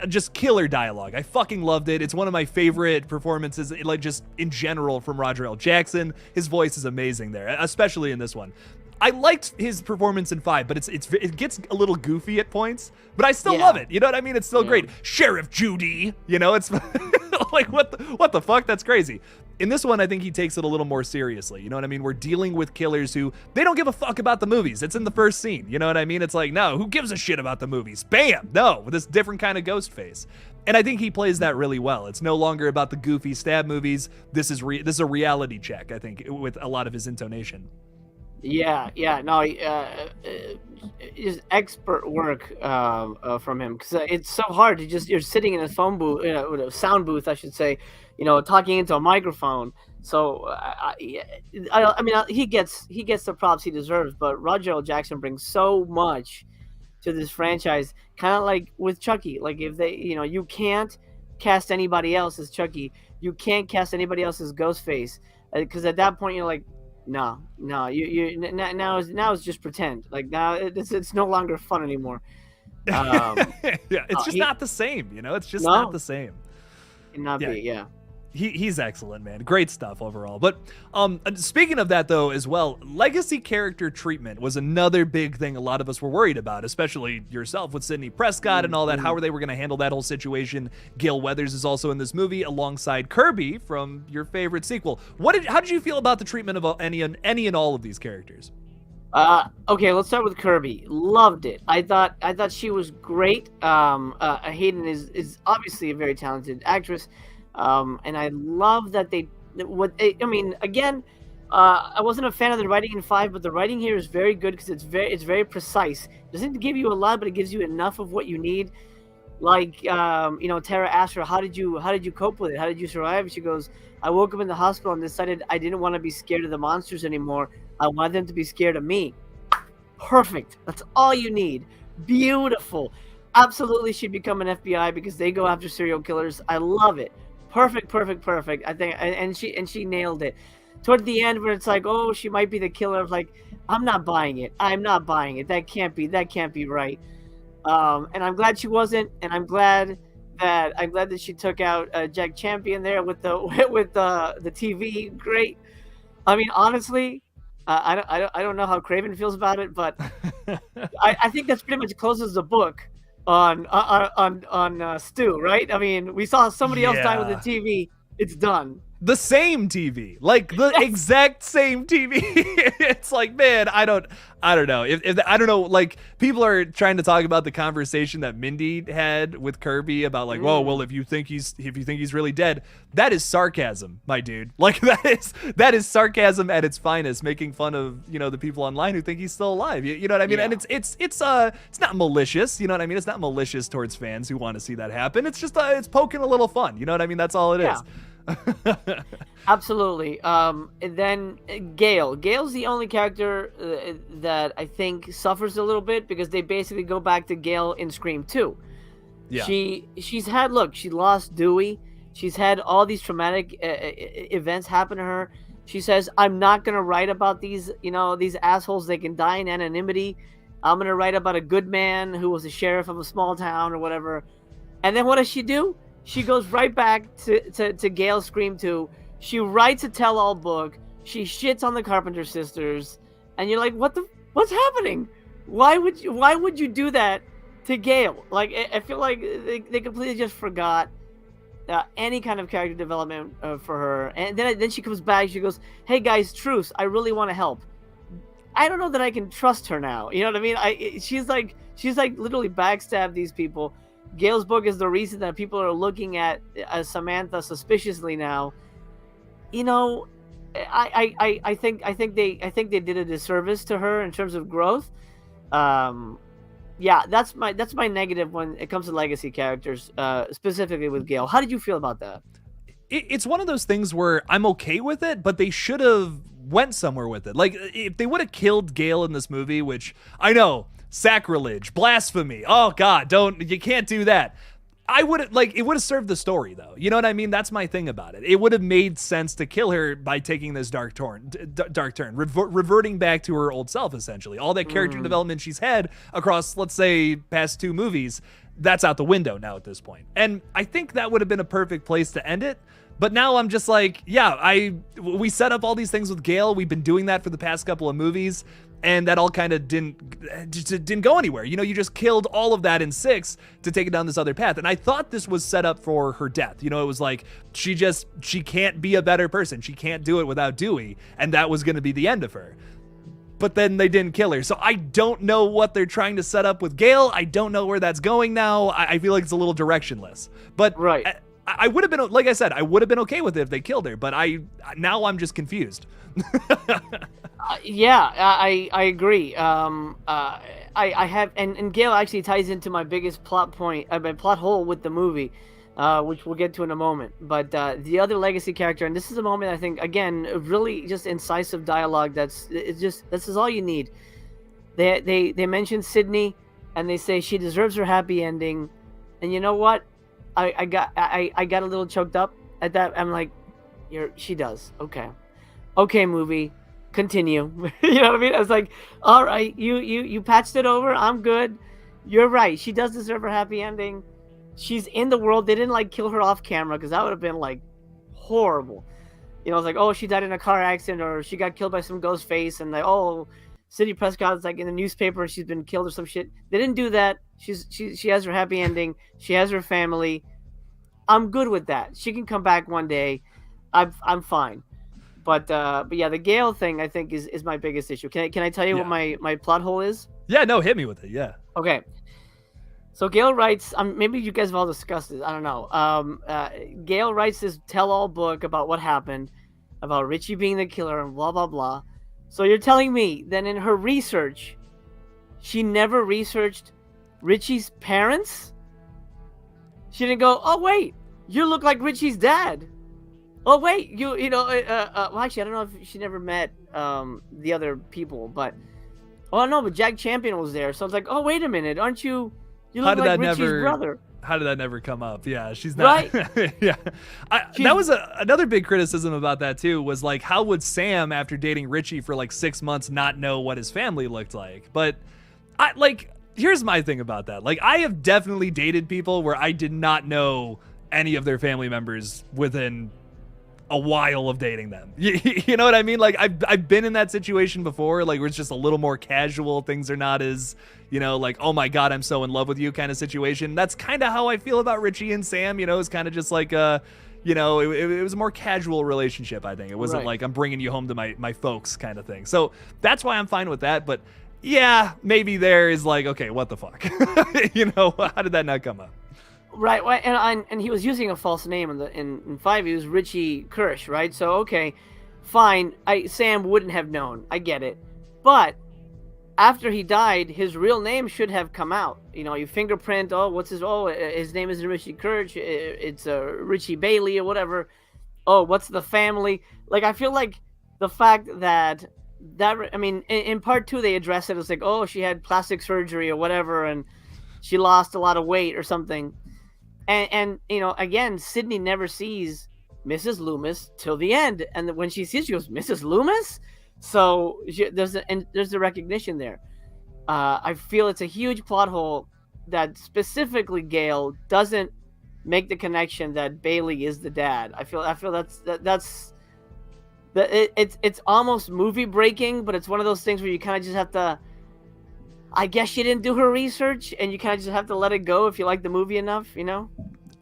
just killer dialogue. I fucking loved it. It's one of my favorite performances, like just in general, from Roger L. Jackson. His voice is amazing there, especially in this one. I liked his performance in 5, but it gets a little goofy at points, but I still love it. You know what I mean? It's still great. Sheriff Judy, it's like, what the fuck? That's crazy. In this one, I think he takes it a little more seriously. You know what I mean? We're dealing with killers who, they don't give a fuck about the movies. It's in the first scene. You know what I mean? It's like, no, who gives a shit about the movies? Bam! No, with this different kind of ghost face. And I think he plays that really well. It's no longer about the goofy stab movies. This is a reality check, I think, with a lot of his intonation. No, just expert work from him, because it's so hard to you're sitting in a phone booth, a sound booth, I should say, talking into a microphone. So I mean, he gets the props he deserves, but Roger L. Jackson brings so much to this franchise, kind of like with Chucky. Like, if they, you can't cast anybody else as Chucky, you can't cast anybody else as Ghostface, because at that point you're like, no, you now it's just pretend. Like, now it's no longer fun anymore. It's just not the same. It's just not the same. Cannot be. Yeah. He's excellent, man. Great stuff overall. But speaking of that, though, as well, legacy character treatment was another big thing a lot of us were worried about, especially yourself with Sidney Prescott and all that, how they were going to handle that whole situation. Gale Weathers is also in this movie alongside Kirby from your favorite sequel. How did you feel about the treatment of any and all of these characters? Okay, let's start with Kirby. Loved it. I thought she was great. Hayden is obviously a very talented actress. And I love that again, I wasn't a fan of the writing in 5, but the writing here is very good, because it's very precise. It doesn't give you a lot, but it gives you enough of what you need. Like, Tara asked her, how did you cope with it? How did you survive? She goes, I woke up in the hospital and decided I didn't want to be scared of the monsters anymore. I wanted them to be scared of me. Perfect. That's all you need. Beautiful. Absolutely should become an FBI, because they go after serial killers. I love it. Perfect. I think, and she nailed it. Toward the end, where it's like, oh, she might be the killer, like, I'm not buying it. That can't be right. And I'm glad she wasn't, and I'm glad that she took out Jack Champion there with the with the TV. Great. I mean, honestly, I don't know how Craven feels about it, but I think that's pretty much closes the book on Stu, right? I mean, we saw somebody else die with the TV. It's done. The same TV, like the exact same TV. It's like, man, I don't know. If I don't know, like people are trying to talk about the conversation that Mindy had with Kirby about like, whoa, well, if you think he's really dead, that is sarcasm, my dude. Like that is sarcasm at its finest, making fun of, you know, the people online who think he's still alive. You know what I mean? Yeah. And it's not malicious. You know what I mean? It's not malicious towards fans who want to see that happen. It's just it's poking a little fun. You know what I mean? That's all it is. Absolutely. And then Gale's the only character that I think suffers a little bit because they basically go back to Gale in Scream 2. Yeah. She lost Dewey. She's had all these traumatic events happen to her. She says, I'm not going to write about these assholes. They can die in anonymity. I'm going to write about a good man who was a sheriff of a small town or whatever. And then what does she do? She goes right back to Gale Scream 2. She writes a tell-all book. She shits on the Carpenter sisters, and you're like, what's happening? Why would you do that to Gale? Like, I feel like they completely just forgot any kind of character development for her. And then she comes back. She goes, "Hey guys, truce. I really want to help." I don't know that I can trust her now. You know what I mean? She's like literally backstabbed these people. Gale's book is the reason that people are looking at Samantha suspiciously now. You know, I think they did a disservice to her in terms of growth. Yeah, that's my negative when it comes to legacy characters, specifically with Gale. How did you feel about that? It's one of those things where I'm okay with it, but they should have went somewhere with it. Like if they would have killed Gale in this movie, which I know. Sacrilege, blasphemy. Oh God, you can't do that. It would have served the story though. You know what I mean? That's my thing about it. It would have made sense to kill her by taking this dark turn, reverting back to her old self, essentially. All that character development she's had across, let's say, past 2 movies, that's out the window now at this point. And I think that would have been a perfect place to end it. But now I'm just like, yeah, we set up all these things with Gale. We've been doing that for the past couple of movies. And that all kind of didn't go anywhere. You know, you just killed all of that in 6 to take it down this other path. And I thought this was set up for her death. You know, it was like, she can't be a better person. She can't do it without Dewey. And that was going to be the end of her. But then they didn't kill her. So I don't know what they're trying to set up with Gale. I don't know where that's going now. I feel like it's a little directionless. But right. I would have been, like I said, I would have been okay with it if they killed her. But now I'm just confused. Yeah, I agree. I have, and Gale actually ties into my biggest plot hole with the movie, which we'll get to in a moment. But the other legacy character, and this is a moment I think, again, really just incisive dialogue. This is all you need. They mention Sydney, and they say she deserves her happy ending. And you know what? I got a little choked up at that. I'm like, she does. Okay, movie. Continue. You know what I mean? I was like, all right, you patched it over. I'm good. You're right. She does deserve her happy ending. She's in the world. They didn't like kill her off camera because that would have been like horrible. You know, it's like, oh, she died in a car accident or she got killed by some ghost face, and like, oh, Sidney Prescott's like in the newspaper and she's been killed or some shit. They didn't do that. She has her happy ending. She has her family. I'm good with that. She can come back one day. I'm fine. But yeah, the Gale thing I think is my biggest issue. Can I tell you what my plot hole is? Yeah, no, hit me with it. Yeah. Okay. So Gale writes. Maybe you guys have all discussed it. I don't know. Gale writes this tell-all book about what happened, about Richie being the killer and blah blah blah. So you're telling me that in her research, she never researched Richie's parents? She didn't go, oh wait, you look like Richie's dad. Oh wait, well actually I don't know if she never met the other people, but but Jack Champion was there, so I was like, oh wait a minute, aren't you look like Richie's brother? How did that never come up? Yeah, she's not. Right? Yeah, that was another big criticism about that too. Was like, how would Sam, after dating Richie for like 6 months, not know what his family looked like? But here's my thing about that. Like, I have definitely dated people where I did not know any of their family members within a while of dating them. You know what I mean? Like, I've been in that situation before, like, where it's just a little more casual. Things are not as, like, oh my God, I'm so in love with you kind of situation. That's kind of how I feel about Richie and Sam. It's kind of just like, it was a more casual relationship, I think. It wasn't like, I'm bringing you home to my folks kind of thing. So that's why I'm fine with that. But yeah, maybe there is like, okay, what the fuck? How did that not come up? Right, and he was using a false name in 5. He was Richie Kirsch, right? So okay, fine. Sam wouldn't have known. I get it, but after he died, his real name should have come out. You fingerprint. His name isn't Richie Kirsch. It's Richie Bailey or whatever. Oh, what's the family? Like, I feel like the fact that in part 2 they address it as like, oh, she had plastic surgery or whatever, and she lost a lot of weight or something. And again, Sydney never sees Mrs. Loomis till the end, and when she sees, she goes, Mrs. Loomis. So there's the recognition there. I feel it's a huge plot hole that specifically Gale doesn't make the connection that Bailey is the dad. I feel it's almost movie breaking, but it's one of those things where you kind of just have to. I guess she didn't do her research, and you kind of just have to let it go if you like the movie enough,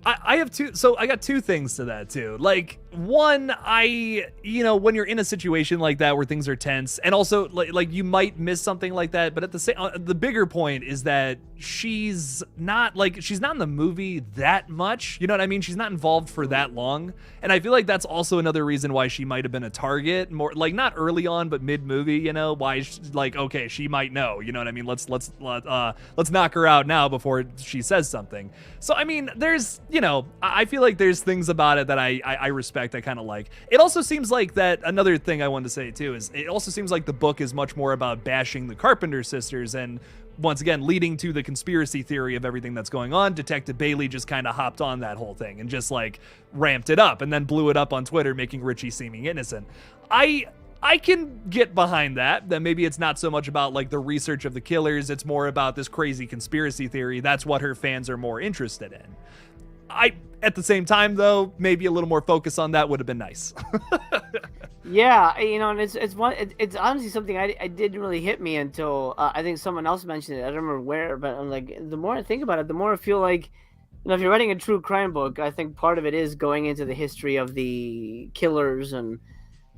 I have two. So I got two things to that too. Like, one, when you're in a situation like that where things are tense, and also like you might miss something like that, but at the same, the bigger point is that she's not in the movie that much. You know what I mean? She's not involved for that long, and I feel like that's also another reason why she might have been a target, more like not early on, but mid movie. Why? Okay, she might know. You know what I mean? Let's knock her out now before she says something. So I mean, there's. I feel like there's things about it that I respect, I kind of like. It also seems like that, another thing I wanted to say too, is it also seems like the book is much more about bashing the Carpenter sisters, and once again, leading to the conspiracy theory of everything that's going on. Detective Bailey just kind of hopped on that whole thing and just like ramped it up and then blew it up on Twitter, making Richie seeming innocent. I can get behind that maybe it's not so much about like the research of the killers, it's more about this crazy conspiracy theory. That's what her fans are more interested in. At the same time, though, maybe a little more focus on that would have been nice. Yeah, and it's honestly something I didn't really hit me until I think someone else mentioned it. I don't remember where, but I'm like, the more I think about it, the more I feel like, if you're writing a true crime book, I think part of it is going into the history of the killers and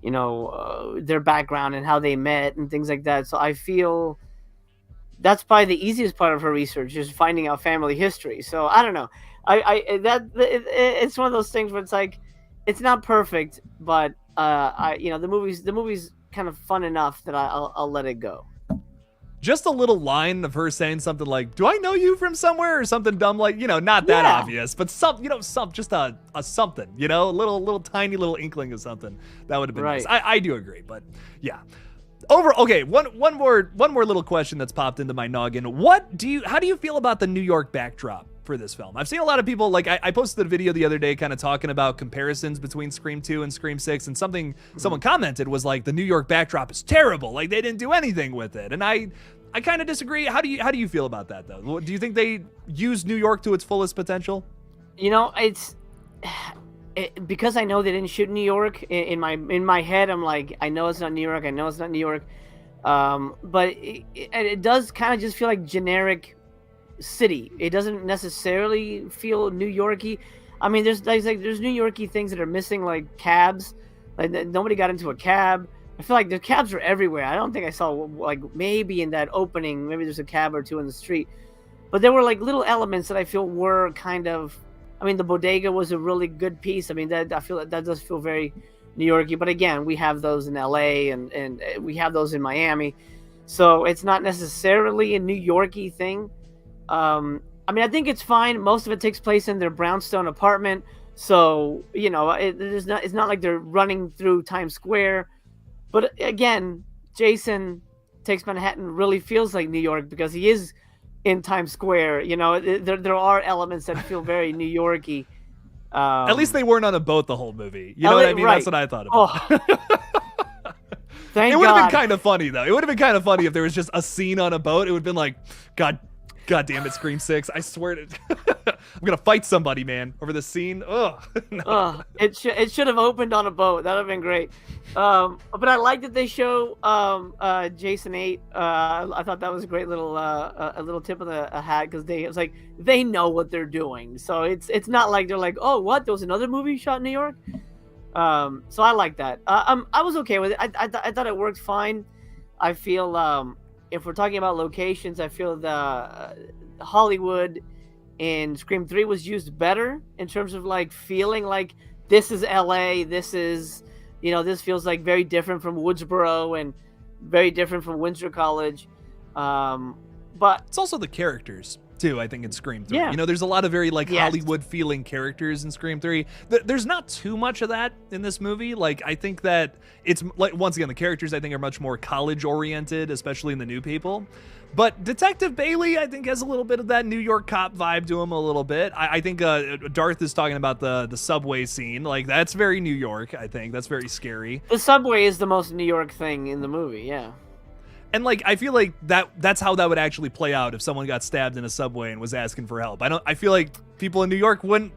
their background and how they met and things like that. So I feel that's probably the easiest part of her research, is finding out family history. So I don't know. It's one of those things where it's like, it's not perfect, but the movie's kind of fun enough that I'll let it go. Just a little line of her saying something like, "Do I know you from somewhere?" or something dumb like, not that obvious, but just a something, a little tiny little inkling of something that would have been nice. I do agree, but yeah. Okay, one more little question that's popped into my noggin. How do you feel about the New York backdrop for this film? I've seen a lot of people, like, I posted a video the other day kind of talking about comparisons between Scream 2 and Scream 6, and someone commented was like, the New York backdrop is terrible, like they didn't do anything with it. And I kind of disagree. How do you feel about that though? Do you think they used New York to its fullest potential? Because I know they didn't shoot in New York, in my head, I'm like, I know it's not New York. But it does kind of just feel like generic city. It doesn't necessarily feel New Yorky. I mean, there's New Yorky things that are missing, like cabs. Like, nobody got into a cab. I feel like the cabs are everywhere. I don't think I saw, like, maybe in that opening, maybe there's a cab or two in the street. But there were like little elements that I feel were kind of. I mean, the bodega was a really good piece. I mean, I feel that does feel very New Yorky. But again, we have those in LA and we have those in Miami, so it's not necessarily a New Yorky thing. I mean, I think it's fine. Most of it takes place in their brownstone apartment, so it's not like they're running through Times Square. But again, Jason Takes Manhattan really feels like New York because he is in Times Square. There are elements that feel very New Yorky. At least they weren't on a boat the whole movie. You know what I mean? Right. That's what I thought about. Oh. Thank God. It would have been kind of funny though. It would have been kind of funny if there was just a scene on a boat. It would have been like, God God damn it, Scream 6. I swear to I'm gonna fight somebody, man, over this scene. Ugh. No. It should have opened on a boat. That would have been great. But I like that they show Jason 8. I thought that was a great little a little tip of the hat, because it's like they know what they're doing. So it's not like they're like, oh, what? There was another movie shot in New York. So I like that. I was okay with it. I thought it worked fine. I feel if we're talking about locations, I feel the Hollywood in Scream 3 was used better in terms of like feeling like this is LA. This is, this feels like very different from Woodsboro and very different from Windsor College. But it's also the characters too, I think, in Scream 3. Yeah. There's a lot of very Yes. Hollywood feeling characters in Scream 3. There's not too much of that in this movie. Like, I think that it's like, once again, the characters I think are much more college oriented, especially in the new people. But Detective Bailey, I think, has a little bit of that New York cop vibe to him a little bit. I think Darth is talking about the subway scene. Like, that's very New York, I think. That's very scary. the subway is the most New York thing in the movie. Yeah. And like, I feel like that's how that would actually play out if someone got stabbed in a subway and was asking for help. I feel like people in New York wouldn't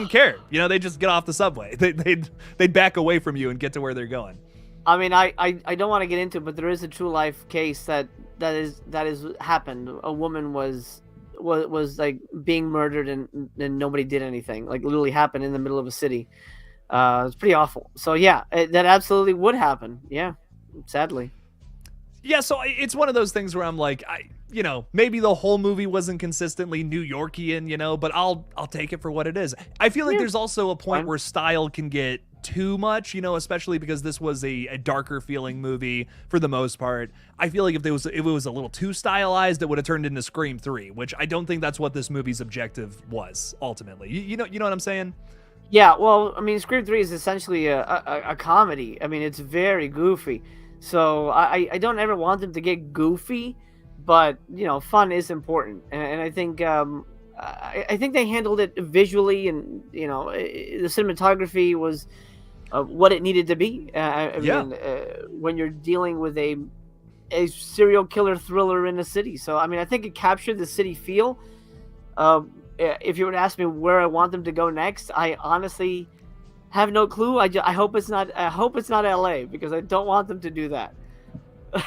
care. They just get off the subway. They'd back away from you and get to where they're going. I mean, I don't want to get into it, but there is a true life case that is happened. A woman was like being murdered and nobody did anything. Like, literally happened in the middle of a city. It's pretty awful. So yeah, that absolutely would happen. Yeah, sadly. Yeah, so it's one of those things where I'm like, maybe the whole movie wasn't consistently New Yorkian, but I'll take it for what it is. I feel like there's also a point where style can get too much, especially because this was a darker feeling movie for the most part. I feel like if it was a little too stylized, it would have turned into Scream 3, which I don't think that's what this movie's objective was ultimately. You know what I'm saying? Yeah, well, I mean, Scream 3 is essentially a comedy. I mean, it's very goofy. So I don't ever want them to get goofy, but fun is important, and I think I think they handled it visually, and the cinematography was what it needed to be. I mean, when you're dealing with a serial killer thriller in a city, so I mean, I think it captured the city feel. If you were to ask me where I want them to go next, I honestly have no clue. I hope it's not. I hope it's not LA, because I don't want them to do that.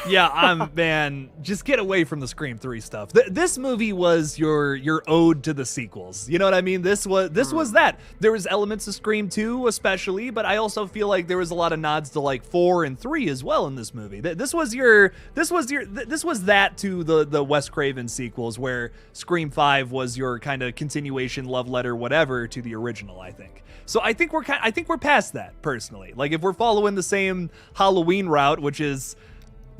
Yeah, man, just get away from the Scream 3 stuff. This movie was your ode to the sequels. You know what I mean? This was that. There was elements of Scream 2 especially, but I also feel like there was a lot of nods to like 4 and 3 as well in this movie. This was that to the Wes Craven sequels, where Scream 5 was your kind of continuation, love letter, whatever, to the original, I think. So I think we're past that, personally. Like, if we're following the same Halloween route, which is,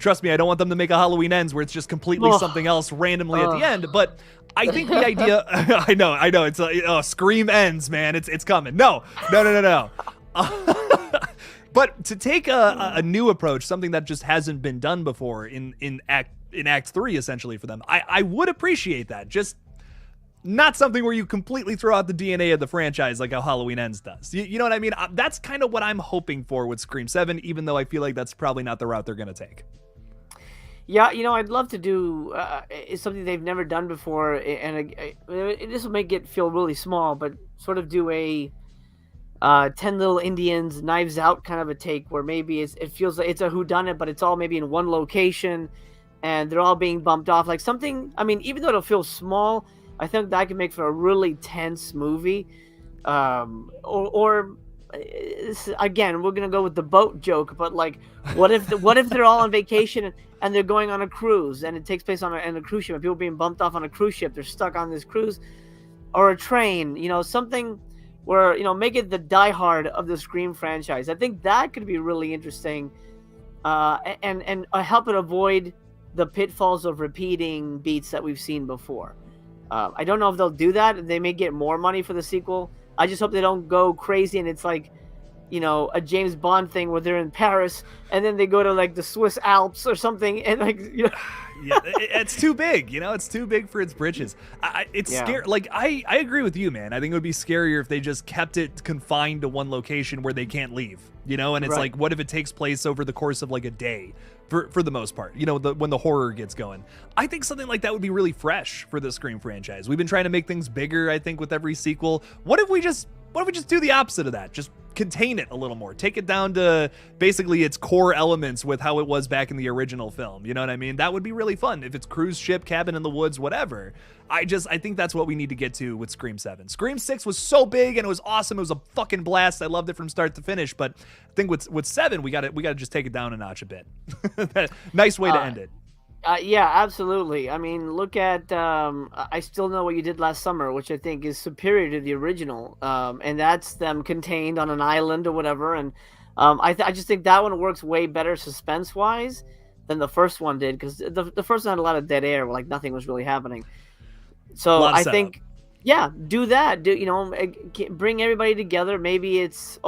trust me, I don't want them to make a Halloween Ends where it's just completely something else randomly at the end. But I think the idea, I know, it's Scream Ends, man. It's coming. No. But to take a new approach, something that just hasn't been done before in Act 3, essentially, for them, I would appreciate that. Just not something where you completely throw out the DNA of the franchise like how Halloween Ends does. You know what I mean? That's kind of what I'm hoping for with Scream 7, even though I feel like that's probably not the route they're going to take. Yeah, I'd love to do something they've never done before, and this will make it feel really small, but sort of do a 10 Little Indians, Knives Out kind of a take, where maybe it feels like it's a whodunit, but it's all maybe in one location, and they're all being bumped off. Like something, I mean, even though it'll feel small, I think that can make for a really tense movie. Or again, we're gonna go with the boat joke, but like, what if they're all on vacation and they're going on a cruise, and it takes place on a cruise ship, and people being bumped off on a cruise ship, they're stuck on this cruise, or a train, something where, make it the Die Hard of the Scream franchise. I think that could be really interesting, and help it avoid the pitfalls of repeating beats that we've seen before. I don't know if they'll do that. They may get more money for the sequel. I just hope they don't go crazy and it's like, a James Bond thing where they're in Paris and then they go to like the Swiss Alps or something, and like, Yeah, it's too big, you know, it's too big for its britches. It's scary. Like, I agree with you, man. I think it would be scarier if they just kept it confined to one location where they can't leave, you know? And it's like, what if it takes place over the course of like a day for the most part, you know, when the horror gets going? I think something like that would be really fresh for the Scream franchise. We've been trying to make things bigger, I think, with every sequel. What if we just do the opposite of that? Just contain it a little more. Take it down to basically its core elements with how it was back in the original film. You know what I mean? That would be really fun. If it's cruise ship, cabin in the woods, whatever. I think that's what we need to get to with Scream 7. Scream 6 was so big and it was awesome. It was a fucking blast. I loved it from start to finish. But I think with 7, we got to just take it down a notch a bit. Nice way to end it. Yeah, absolutely. I mean, look at I Still Know What You Did Last Summer, which I think is superior to the original, and that's them contained on an island or whatever. And I just think that one works way better suspense-wise than the first one did, because the first one had a lot of dead air, like nothing was really happening. So I think, yeah, do that. Bring everybody together. Maybe it's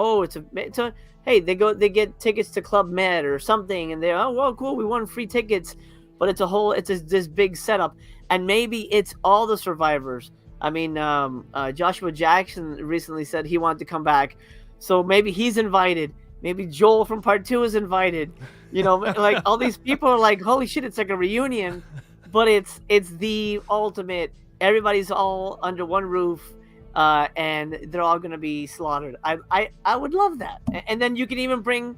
hey, they get tickets to Club Med or something, and they're, oh well, cool, we won free tickets. But it's this big setup, and maybe it's all the survivors. I mean, Joshua Jackson recently said he wanted to come back, so maybe he's invited. Maybe Joel from Part 2 is invited. You know, like all these people are like, holy shit, it's like a reunion, but it's the ultimate. Everybody's all under one roof, and they're all gonna be slaughtered. I would love that, and then you can even bring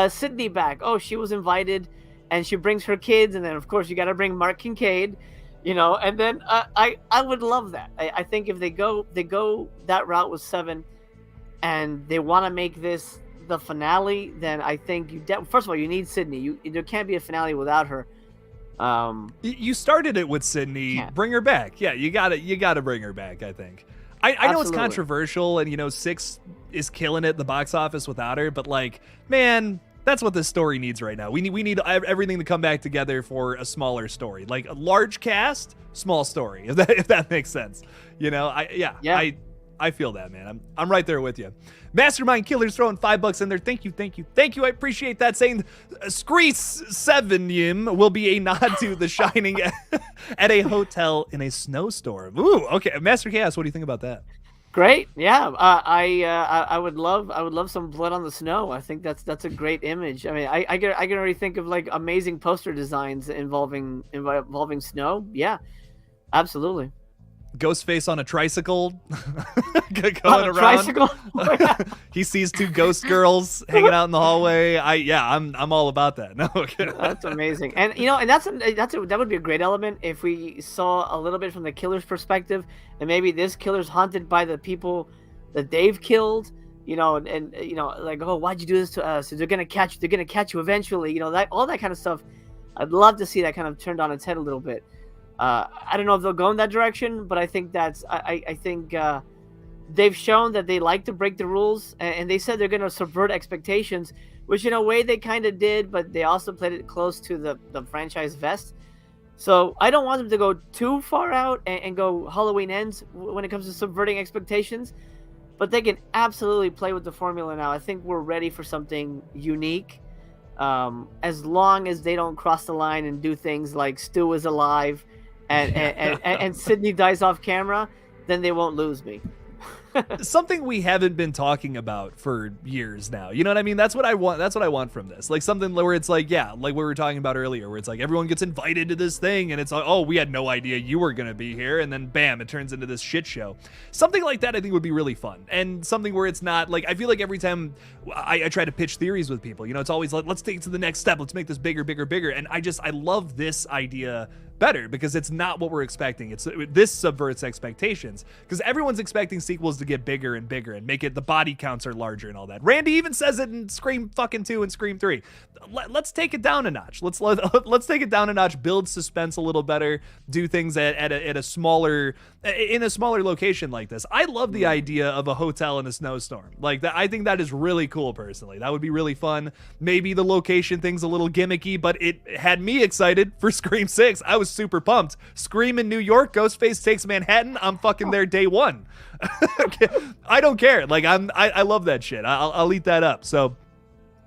Sydney back. Oh, she was invited. And she brings her kids, and then of course you got to bring Mark Kincaid, you know. And then I would love that. I think if they go that route with 7, and they want to make this the finale, then I think first of all you need Sydney. There can't be a finale without her. You started it with Sydney. Bring her back. Yeah, you gotta bring her back. I think. I know it's controversial, and you know 6 is killing it at the box office without her, but like, man. That's what this story needs right now. We need everything to come back together for a smaller story, like a large cast, small story. If that makes sense, you know. I feel that, man. I'm right there with you. Mastermind Killer's throwing $5 in there. Thank you. I appreciate that. Saying Scream 7 will be a nod to The Shining at a hotel in a snowstorm. Ooh, okay. Master Chaos, what do you think about that? Great, yeah. I would love some blood on the snow. I think that's a great image. I mean, I can already think of like amazing poster designs involving snow. Yeah, absolutely. Ghostface on a tricycle going around. Tricycle? He sees 2 ghost girls hanging out in the hallway. I'm all about that. No, okay. That's amazing. And you know, and that would be a great element if we saw a little bit from the killer's perspective, and maybe this killer's haunted by the people that they've killed. You know, and you know, like, oh, why'd you do this to us? They're gonna catch you eventually. You know, that all that kind of stuff. I'd love to see that kind of turned on its head a little bit. I don't know if they'll go in that direction, but I think I think they've shown that they like to break the rules, and they said they're going to subvert expectations, which in a way they kind of did, but they also played it close to the franchise vest. So I don't want them to go too far out and go Halloween Ends when it comes to subverting expectations, but they can absolutely play with the formula now. I think we're ready for something unique, as long as they don't cross the line and do things like Stu is alive and Sydney dies off camera, then they won't lose me. Something we haven't been talking about for years now. You know what I mean? That's what I want. That's what I want from this. Like something where it's like, yeah, like we were talking about earlier, where it's like everyone gets invited to this thing and it's like, oh, we had no idea you were going to be here. And then bam, it turns into this shit show. Something like that I think would be really fun. And something where it's not like, I feel like every time I try to pitch theories with people, you know, it's always like, let's take it to the next step. Let's make this bigger, bigger, bigger. And I love this idea better because it's not what we're expecting. This subverts expectations because everyone's expecting sequels to get bigger and bigger and make it, the body counts are larger and all that. Randy even says it in Scream fucking 2 and Scream 3. Let's take it down a notch. Let's take it down a notch, build suspense a little better, do things in a smaller location like this. I love the idea of a hotel in a snowstorm. Like that, I think that is really cool personally. That would be really fun. Maybe the location thing's a little gimmicky, but it had me excited for Scream 6. I was super pumped. Scream in New York, Ghostface takes Manhattan. I'm fucking there day one. I don't care. Like I love that shit. I'll eat that up. So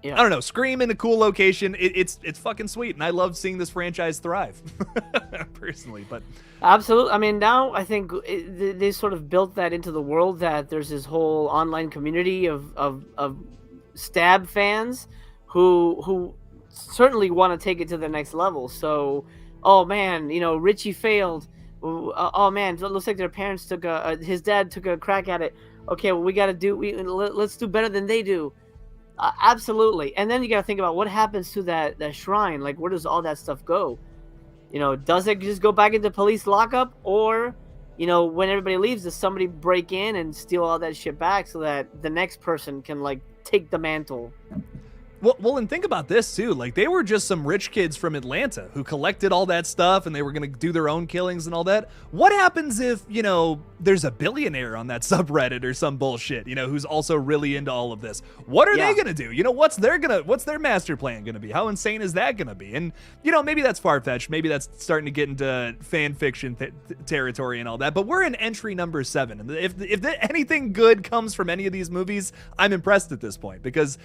Yeah. I don't know, Scream in a cool location. It's fucking sweet, and I love seeing this franchise thrive, personally. But Absolutely. I mean, now I think they sort of built that into the world, that there's this whole online community of stab fans who certainly want to take it to the next level. So, oh man, Richie failed. Oh man, it looks like their parents took his dad took a crack at it. Okay, well let's do better than they do. Absolutely. And then you got to think about what happens to that shrine. Like, where does all that stuff go? Does it just go back into police lockup, or, when everybody leaves, does somebody break in and steal all that shit back so that the next person can like take the mantle? Well, and think about this too. Like, they were just some rich kids from Atlanta who collected all that stuff, and they were gonna do their own killings and all that. What happens if, there's a billionaire on that subreddit or some bullshit, who's also really into all of this? What are they gonna do? What's their master plan gonna be? How insane is that gonna be? And maybe that's far-fetched. Maybe that's starting to get into fan fiction territory and all that. But we're in entry number 7, and if anything good comes from any of these movies, I'm impressed at this point, because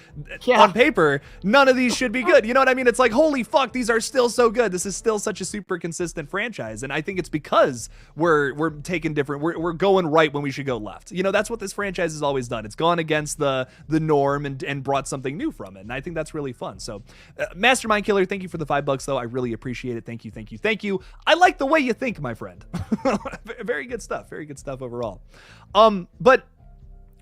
on paper, none of these should be good. You know what I mean? It's like, holy fuck, these are still so good. This is still such a super consistent franchise. And I think it's because we're taking different, we're going right when we should go left. That's what this franchise has always done. It's gone against the norm and brought something new from it. And I think that's really fun. So Mastermind Killer, thank you for the $5 though. I really appreciate it. Thank you. I like the way you think, my friend. Very good stuff. Very good stuff overall. But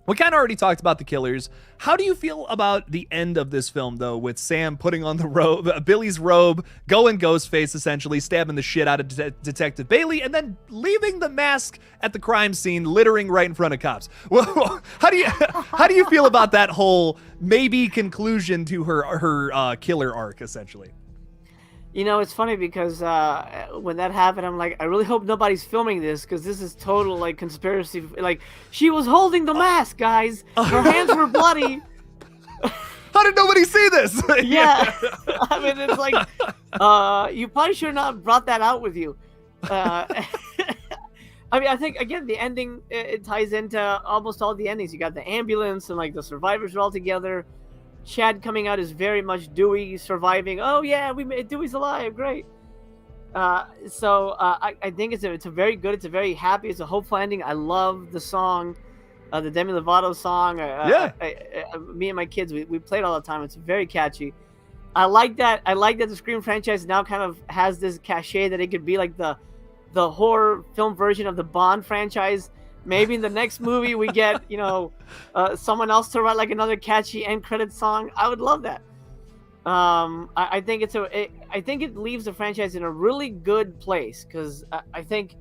we kind of already talked about the killers. How do you feel about the end of this film, though, with Sam putting on the robe, Billy's robe, going Ghostface, essentially, stabbing the shit out of Detective Bailey, and then leaving the mask at the crime scene, littering right in front of cops? Well, how do you feel about that whole maybe conclusion to her killer arc, essentially? It's funny because when that happened, I'm like, I really hope nobody's filming this, because this is total like conspiracy. Like, she was holding the mask, guys. Her hands were bloody. How did nobody see this? Yeah. I mean, it's like, you probably should have not brought that out with you. I mean, I think, again, the ending, it ties into almost all the endings. You got the ambulance, and like the survivors are all together. Chad coming out is very much Dewey surviving. Oh yeah, Dewey's alive, great. So I think it's a very good, it's a very happy, it's a hopeful ending. I love the song, the Demi Lovato song. Me and my kids, we play it all the time. It's very catchy. I like that the Scream franchise now kind of has this cachet that it could be like the horror film version of the Bond franchise. Maybe in the next movie we get, someone else to write like another catchy end credit song. I would love that. I think I think it leaves the franchise in a really good place, because I think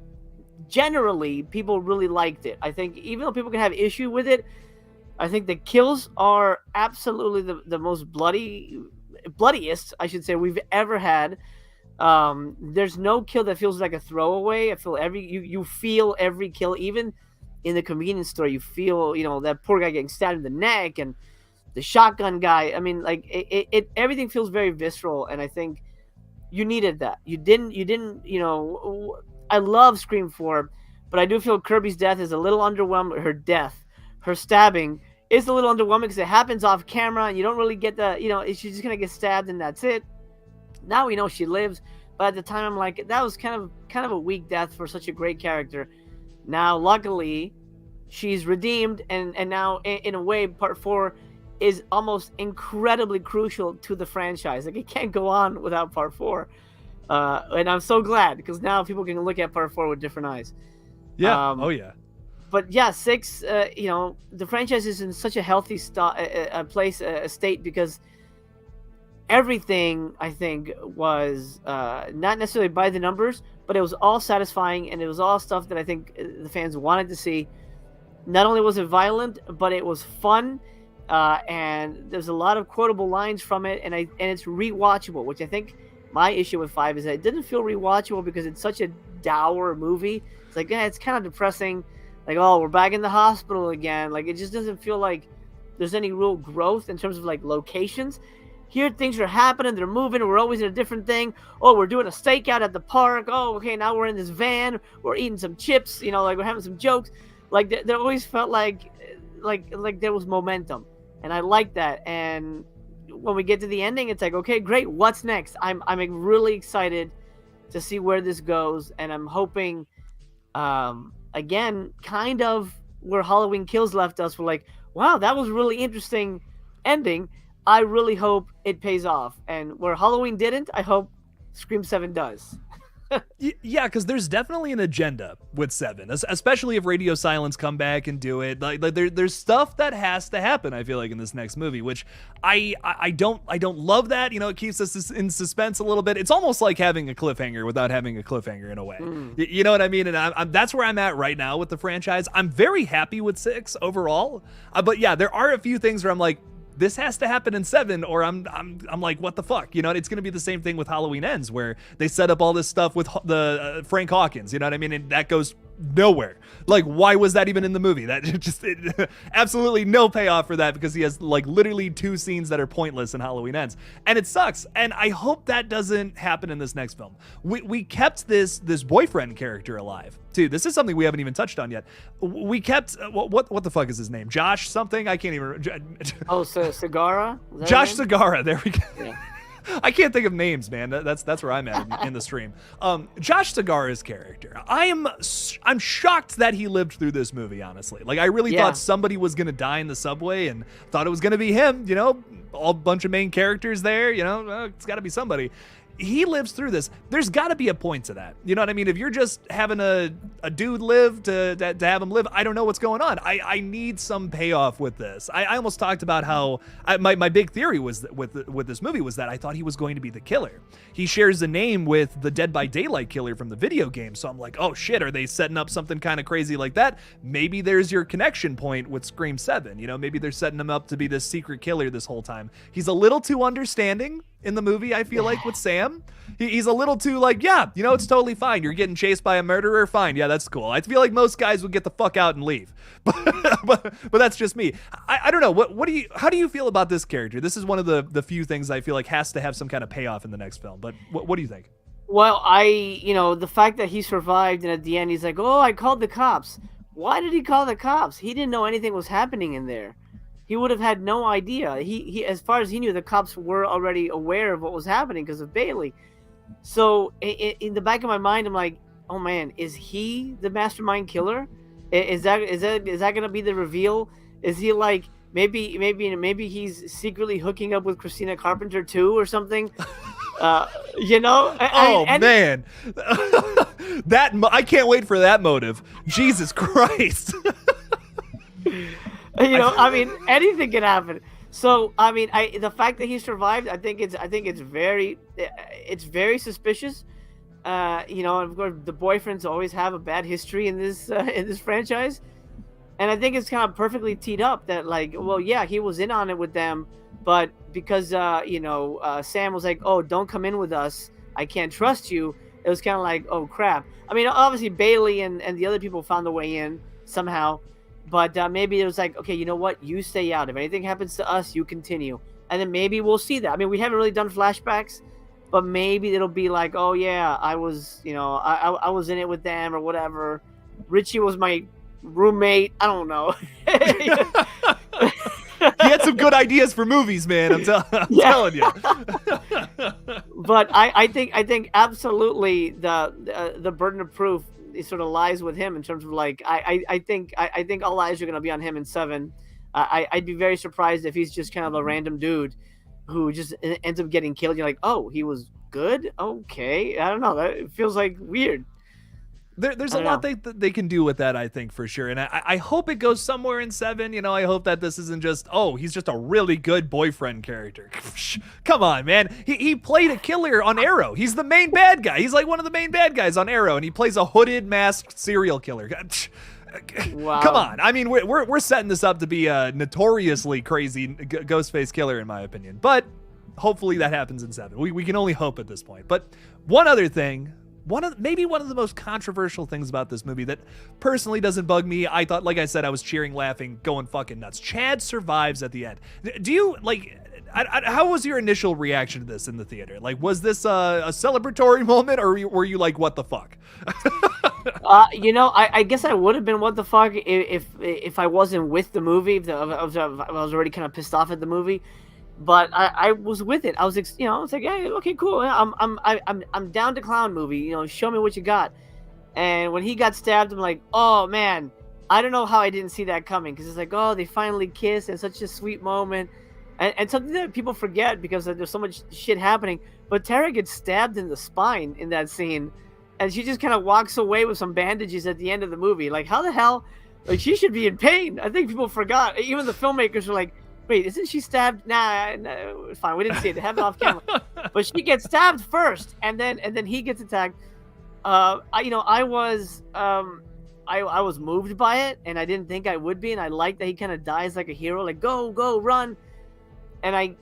generally people really liked it. I think even though people can have issue with it, I think the kills are absolutely the most bloodiest, I should say, we've ever had. There's no kill that feels like a throwaway. I feel you feel every kill, even in the convenience store. You feel, that poor guy getting stabbed in the neck, and the shotgun guy. I mean, like it everything feels very visceral, and I think you needed that. You didn't. I love Scream 4, but I do feel Kirby's death is a little underwhelming. Her stabbing is a little underwhelming because it happens off camera, and you don't really get she's just gonna get stabbed and that's it. Now we know she lives, but at the time I'm like, that was kind of a weak death for such a great character. Now, luckily, she's redeemed, and now in a way, Part 4 is almost incredibly crucial to the franchise. Like, it can't go on without Part 4, and I'm so glad, because now people can look at Part 4 with different eyes. Yeah. Oh yeah. But yeah, 6. The franchise is in such a healthy state, because everything, I think, was not necessarily by the numbers, but it was all satisfying, and it was all stuff that I think the fans wanted to see. Not only was it violent, but it was fun, and there's a lot of quotable lines from it, and it's rewatchable, which I think my issue with 5 is that it didn't feel rewatchable because it's such a dour movie. It's like, it's kind of depressing. Like, oh, we're back in the hospital again. Like, it just doesn't feel like there's any real growth in terms of like locations. Here, things are happening. They're moving. We're always in a different thing. Oh, we're doing a stakeout at the park. Oh, okay, now we're in this van. We're eating some chips. Like we're having some jokes. Like there always felt like there was momentum, and I like that. And when we get to the ending, it's like, okay, great, what's next? I'm really excited to see where this goes, and I'm hoping, again, kind of where Halloween Kills left us, we're like, wow, that was really interesting ending. I really hope it pays off, and where Halloween didn't, I hope Scream 7 does. Yeah, because there's definitely an agenda with 7, especially if Radio Silence come back and do it. Like there's stuff that has to happen, I feel like, in this next movie, which I don't love that. You know, it keeps us in suspense a little bit. It's almost like having a cliffhanger without having a cliffhanger in a way. You know what I mean? And that's where I'm at right now with the franchise. I'm very happy with 6 overall, but yeah, there are a few things where I'm like, this has to happen in 7, or I'm like, what the fuck? You know, it's going to be the same thing with Halloween Ends, where they set up all this stuff with the Frank Hawkins, you know what I mean? And that goes nowhere. Like, why was that even in the movie? That just absolutely no payoff for that, because he has like literally 2 scenes that are pointless in Halloween Ends, and it sucks. And I hope that doesn't happen in this next film. We kept this boyfriend character alive too. This is something we haven't even touched on yet. We kept what the fuck is his name? Josh something? I can't even. Oh, so Segara? Josh Segara. There we go. Yeah. I can't think of names, man. That's where I'm at in the stream. Josh Segara's character, I'm shocked that he lived through this movie, honestly. Like, I really thought somebody was gonna die in the subway, and thought it was gonna be him. You know, all bunch of main characters there. You know, it's got to be somebody. He lives through this. There's got to be a point to that. You know what I mean? If you're just having a dude live to have him live, I don't know what's going on. I need some payoff with this. I almost talked about how my big theory was that with this movie was that I thought he was going to be the killer. He shares a name with the Dead by Daylight killer from the video game. So I'm like, oh shit, are they setting up something kind of crazy like that? Maybe there's your connection point with Scream 7. You know, maybe they're setting him up to be this secret killer this whole time. He's a little too understanding in the movie, I feel like, with Sam. He's a little too like, yeah, you know, it's totally fine. You're getting chased by a murderer. Fine. Yeah, that's cool. I feel like most guys would get the fuck out and leave. But that's just me. I don't know. How do you feel about this character? This is one of the few things I feel like has to have some kind of payoff in the next film. But what do you think? Well, the fact that he survived, and at the end he's like, oh, I called the cops. Why did he call the cops? He didn't know anything was happening in there. He would have had no idea. He as far as he knew, the cops were already aware of what was happening because of Bailey. So in the back of my mind, I'm like, oh man, is he the mastermind killer? Is that going to be the reveal? Is he like maybe he's secretly hooking up with Christina Carpenter too or something? You know? Man, that I can't wait for that motive. Jesus Christ. You know, I mean, anything can happen. So, I mean, the fact that he survived, I think it's very suspicious. You know, of course, the boyfriends always have a bad history in this franchise, and I think it's kind of perfectly teed up that, like, well, yeah, he was in on it with them, but because Sam was like, oh, don't come in with us, I can't trust you. It was kind of like, oh crap. I mean, obviously Bailey and the other people found their way in somehow. But maybe it was like, okay, you know what? You stay out. If anything happens to us, you continue. And then maybe we'll see that. I mean, we haven't really done flashbacks, but maybe it'll be like, oh, yeah, I was, I was in it with them or whatever. Richie was my roommate. I don't know. He had some good ideas for movies, man. I'm telling you. But I think absolutely the burden of proof, it sort of lies with him in terms of like I think all eyes are going to be on him in 7. I'd be very surprised if he's just kind of a random dude who just ends up getting killed. You're like, oh, he was good, okay. I don't know, that feels like weird. There's a lot they can do with that, I think, for sure. And I hope it goes somewhere in 7. You know, I hope that this isn't just, oh, he's just a really good boyfriend character. Come on, man. He played a killer on Arrow. He's the main bad guy. He's like one of the main bad guys on Arrow, and he plays a hooded, masked serial killer. Wow. Come on. I mean, we're setting this up to be a notoriously crazy Ghostface killer, in my opinion. But hopefully that happens in 7. We can only hope at this point. But one other thing, maybe one of the most controversial things about this movie that personally doesn't bug me. I thought, like I said, I was cheering, laughing, going fucking nuts. Chad survives at the end. Do you, like, how was your initial reaction to this in the theater? Like, was this a celebratory moment, or were you like, what the fuck? I guess I would have been what the fuck if I wasn't with the movie, if I was already kind of pissed off at the movie. but I was with it. I was I was like, hey, okay, cool. Yeah, I'm down to clown movie. Show me what you got. And when he got stabbed, I'm like, oh man, I don't know how I didn't see that coming, because it's like, oh, they finally kiss and such a sweet moment, and something that people forget because there's so much shit happening. But Tara gets stabbed in the spine in that scene, and she just kind of walks away with some bandages at the end of the movie. Like, how the hell? Like, she should be in pain. I think people forgot. Even the filmmakers were like, wait, isn't she stabbed? Nah, it's fine. We didn't see it. They have it off camera. But she gets stabbed first, and then he gets attacked. I was moved by it, and I didn't think I would be, and I like that he kind of dies like a hero, like go run, and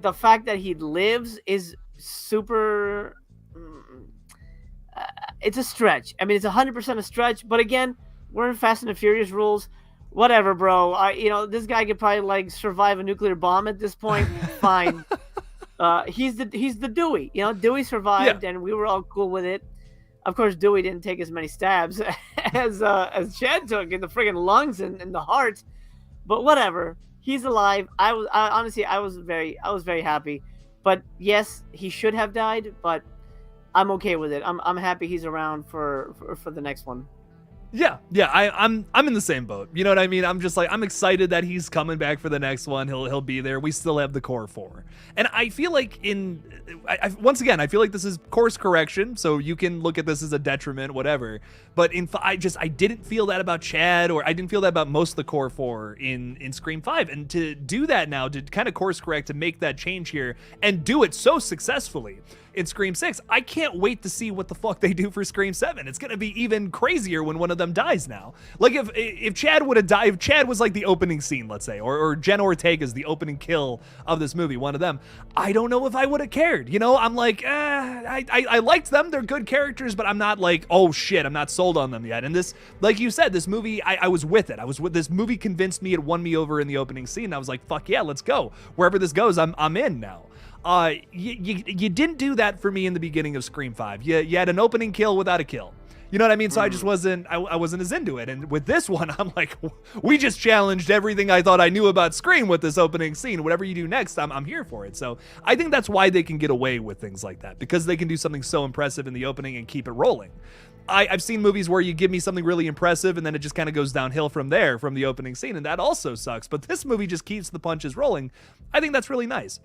the fact that he lives is super. It's a stretch. I mean, it's 100% a stretch, but again, we're in Fast and the Furious rules. Whatever, bro. This guy could probably like survive a nuclear bomb at this point. Fine. He's the Dewey. Dewey survived, and we were all cool with it. Of course, Dewey didn't take as many stabs as Chad took in the friggin' lungs and the heart, but whatever. He's alive. Honestly, I was very happy. But yes, he should have died, but I'm okay with it. I'm happy he's around for the next one. Yeah, I'm in the same boat. You know what I mean? I'm just like, I'm excited that he's coming back for the next one. He'll be there. We still have the core 4. And I feel like once again, I feel like this is course correction, so you can look at this as a detriment, whatever. But I didn't feel that about Chad, or I didn't feel that about most of the core 4 in Scream 5. And to do that now, to kind of course correct, to make that change here and do it so successfully in Scream 6, I can't wait to see what the fuck they do for Scream 7. It's gonna be even crazier when one of them dies now. Like if Chad would have died, if Chad was like the opening scene, let's say, or Jenna Ortega's the opening kill of this movie, one of them, I don't know if I would have cared. I'm like, I liked them, they're good characters, but I'm not like, oh shit, I'm not sold on them yet. And this, like you said, this movie, I was with it. This movie convinced me, it won me over in the opening scene. I was like, fuck yeah, let's go. Wherever this goes, I'm in now. You didn't do that for me in the beginning of Scream 5. You had an opening kill without a kill. You know what I mean? So I just wasn't as into it. And with this one, I'm like, we just challenged everything I thought I knew about Scream with this opening scene. Whatever you do next, I'm here for it. So I think that's why they can get away with things like that, because they can do something so impressive in the opening and keep it rolling. I've seen movies where you give me something really impressive and then it just kind of goes downhill from there, from the opening scene, and that also sucks. But this movie just keeps the punches rolling. I think that's really nice.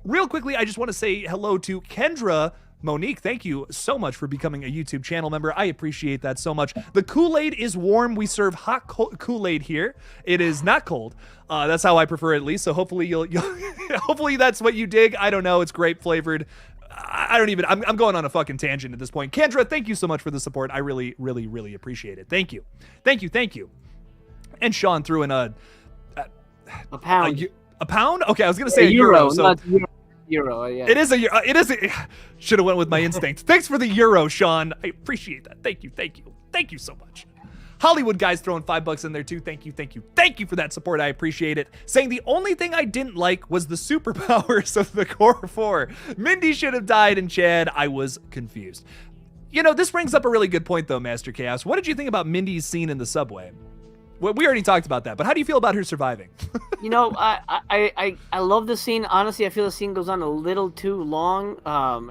Real quickly, I just want to say hello to Kendra Monique. Thank you so much for becoming a YouTube channel member. I appreciate that so much. The Kool-Aid is warm. We serve hot Kool-Aid here. It is not cold. That's how I prefer it, at least. So hopefully you'll hopefully that's what you dig. I don't know. It's grape flavored. I'm going on a fucking tangent at this point. Kendra, thank you so much for the support. I really, really, really appreciate it. Thank you. And Sean threw in a pound. A pound? Okay, I was gonna say a euro. So not euro. Yeah. It is a euro. It is. Should have went with my instinct. Thanks for the euro, Sean. I appreciate that. Thank you so much. Hollywood guys throwing $5 in there too. Thank you for that support. I appreciate it. Saying the only thing I didn't like was the superpowers of the core 4. Mindy should have died, and Chad, I was confused. This brings up a really good point though, Master Chaos. What did you think about Mindy's scene in the subway? Well, we already talked about that, but how do you feel about her surviving? I love the scene. Honestly, I feel the scene goes on a little too long.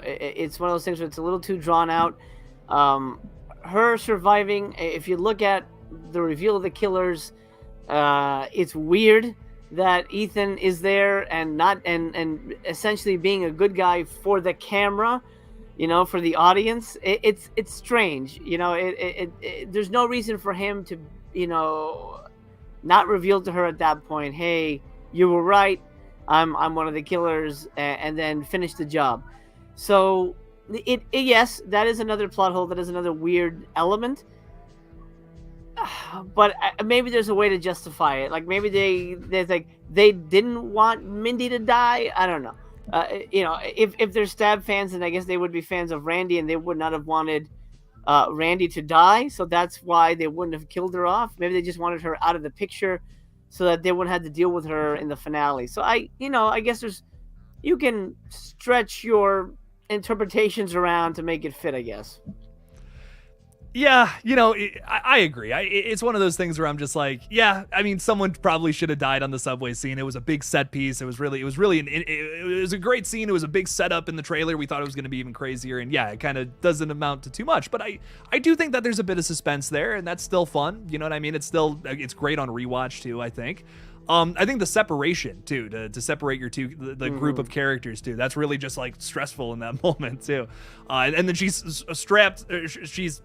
It's one of those things where it's a little too drawn out. Her surviving, if you look at the reveal of the killers, it's weird that Ethan is there and not and essentially being a good guy for the camera, for the audience. It's strange. There's no reason for him to not reveal to her at that point, hey, you were right, I'm one of the killers, and then finish the job. So yes, that is another plot hole, that is another weird element, but maybe there's a way to justify it. Like maybe they didn't want Mindy to die. I don't know. If they're Stab fans, then I guess they would be fans of Randy, and they would not have wanted Randy to die, so that's why they wouldn't have killed her off. Maybe they just wanted her out of the picture so that they wouldn't have to deal with her in the finale. So I guess you can stretch your interpretations around to make it fit, I guess. Yeah, I agree. It's one of those things where I'm just like, yeah, I mean, someone probably should have died on the subway scene. It was a big set piece. It was a great scene. It was a big setup in the trailer. We thought it was going to be even crazier. And yeah, it kind of doesn't amount to too much. But I do think that there's a bit of suspense there, and that's still fun. You know what I mean? It's great on rewatch too, I think. I think the separation too, to separate your the group of characters too, that's really just like stressful in that moment too. And then she's she's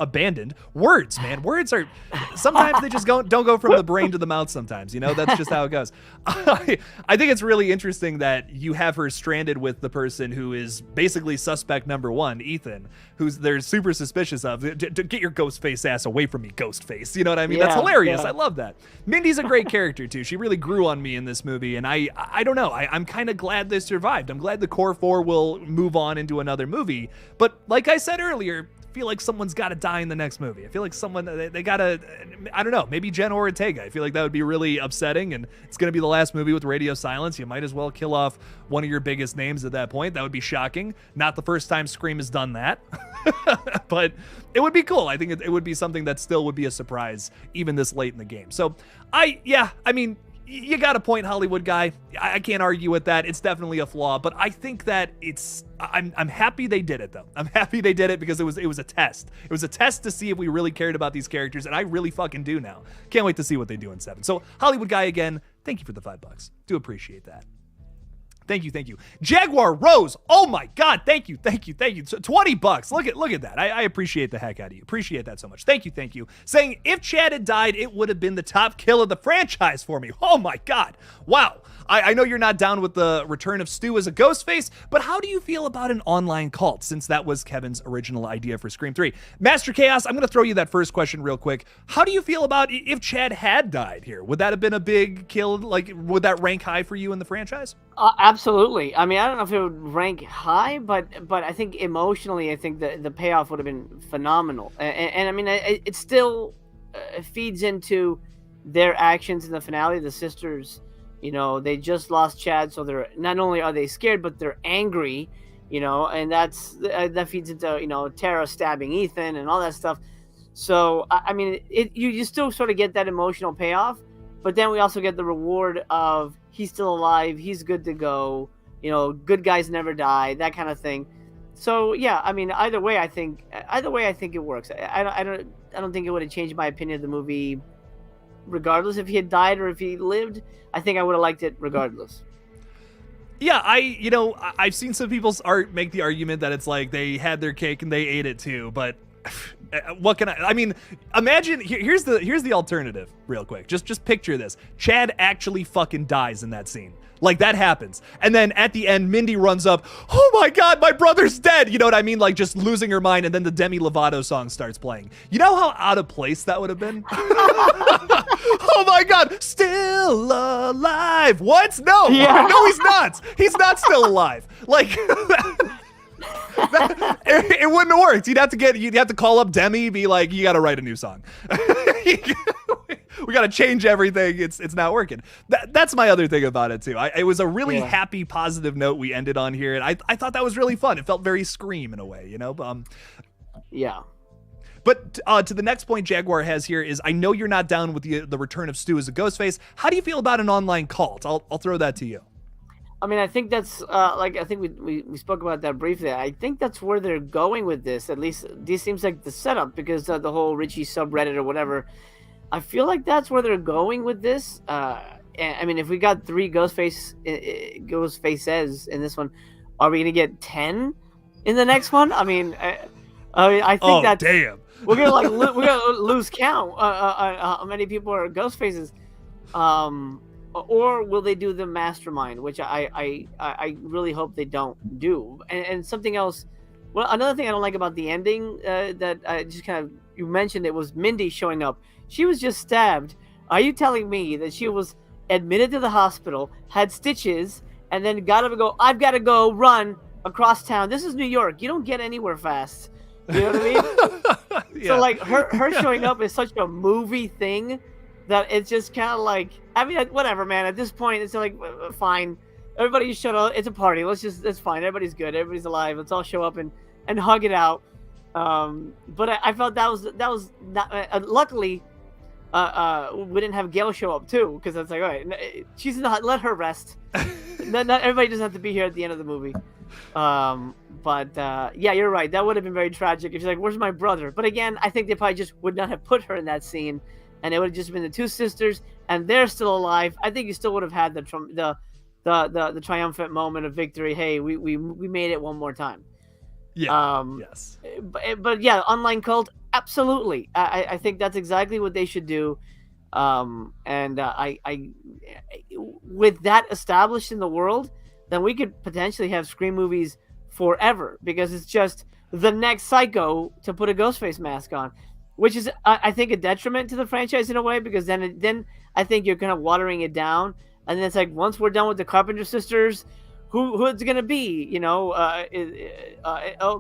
abandoned. Words, man. Words are sometimes they just don't go from the brain to the mouth sometimes, that's just how it goes. I think it's really interesting that you have her stranded with the person who is basically suspect number one, Ethan, who's they're super suspicious of. Get your ghost face ass away from me, ghost face. You know what I mean? Yeah, that's hilarious. yeah. I love that. Mindy's a great character too. She really grew on me in this movie, and I don't know. I'm kind of glad they survived. I'm glad the core four will move on into another movie. But like I said earlier, I feel like someone's got to die in the next movie. I feel like they got to, I don't know, maybe Jen Ortega. I feel like that would be really upsetting, and it's going to be the last movie with radio silence. You might as well kill off one of your biggest names at that point. That would be shocking. Not the first time Scream has done that, but it would be cool. I think it would be something that still would be a surprise even this late in the game. So I mean, you got a point, Hollywood guy. I can't argue with that. It's definitely a flaw, but I think that I'm happy they did it though. I'm happy they did it because it was a test. It was a test to see if we really cared about these characters, and I really fucking do now. Can't wait to see what they do in 7. So Hollywood guy again, thank you for the $5. Do appreciate that. Thank you. Jaguar Rose. Oh my God. Thank you. So $20. Look at that. I appreciate the heck out of you. Appreciate that so much. Thank you. Saying if Chad had died, it would have been the top kill of the franchise for me. Oh my God. Wow. I know you're not down with the return of Stu as a ghost face, but how do you feel about an online cult, since that was Kevin's original idea for Scream 3? Master Chaos, I'm going to throw you that first question real quick. How do you feel about if Chad had died here? Would that have been a big kill? Like, would that rank high for you in the franchise? Absolutely. I mean, I don't know if it would rank high, but I think emotionally, I think the payoff would have been phenomenal. And I mean, it still feeds into their actions in the finale. The sisters, they just lost Chad, so they're not only are they scared, but they're angry, and that feeds into Tara stabbing Ethan and all that stuff. So I mean, you still sort of get that emotional payoff, but then we also get the reward of he's still alive, he's good to go, good guys never die, that kind of thing. So yeah, I mean, either way I think it works. I don't think it would have changed my opinion of the movie regardless if he had died or if he lived. I think I would have liked it regardless. Yeah, I've seen some people make the argument that it's like they had their cake and they ate it too, but what can I mean, imagine here's the alternative real quick. Just picture this. Chad actually fucking dies in that scene. Like, that happens. And then at the end, Mindy runs up, oh my God, my brother's dead. You know what I mean? Like, just losing her mind, and then the Demi Lovato song starts playing. You know how out of place that would have been? Oh my God, still alive. What? No, yeah. No, he's not. He's not still alive. Like, it wouldn't have worked. You'd have to call up Demi, be like, you got to write a new song. We got to change everything. It's not working. That's my other thing about it too. It was a really happy, positive note we ended on here, and I thought that was really fun. It felt very Scream in a way, Yeah. But to the next point Jaguar has here is, I know you're not down with the return of Stu as a ghost face. How do you feel about an online cult? I'll throw that to you. I mean, I think that's I think we spoke about that briefly. I think that's where they're going with this. At least this seems like the setup, because the whole Richie subreddit or whatever. I feel like that's where they're going with this. I mean, if we got 3 ghost faces in this one, are we gonna get 10 in the next one? I mean, I think that damn, we're gonna we're gonna lose count how many people are ghost faces. Or will they do the mastermind, which I really hope they don't do. And something else, well, another thing I don't like about the ending that I just kind of, you mentioned, it was Mindy showing up. She was just stabbed. Are you telling me that she was admitted to the hospital, had stitches, and then got up and go, I've got to go run across town. This is New York. You don't get anywhere fast. You know what I mean? Yeah. So like her showing up is such a movie thing that it's just kind of like, I mean, whatever, man. At this point, it's like, fine. Everybody shut up. It's a party. It's fine. Everybody's good. Everybody's alive. Let's all show up and hug it out. But I felt that was not, luckily we didn't have Gail show up too, because it's like, all right, she's not, let her rest. Not everybody doesn't have to be here at the end of the movie. But yeah, you're right. That would have been very tragic if she's like, "Where's my brother?" But again, I think they probably just would not have put her in that scene, and it would have just been the two sisters, and they're still alive. I think you still would have had the triumphant moment of victory. Hey, we made it one more time. Yeah. Yes. But yeah, online cult, absolutely. I think that's exactly what they should do. And I with that established in the world, then we could potentially have Scream movies forever, because it's just the next Psycho to put a Ghostface mask on, which is I think a detriment to the franchise in a way, because then I think you're kind of watering it down, and then it's like, once we're done with the Carpenter sisters, who it's gonna be? You know,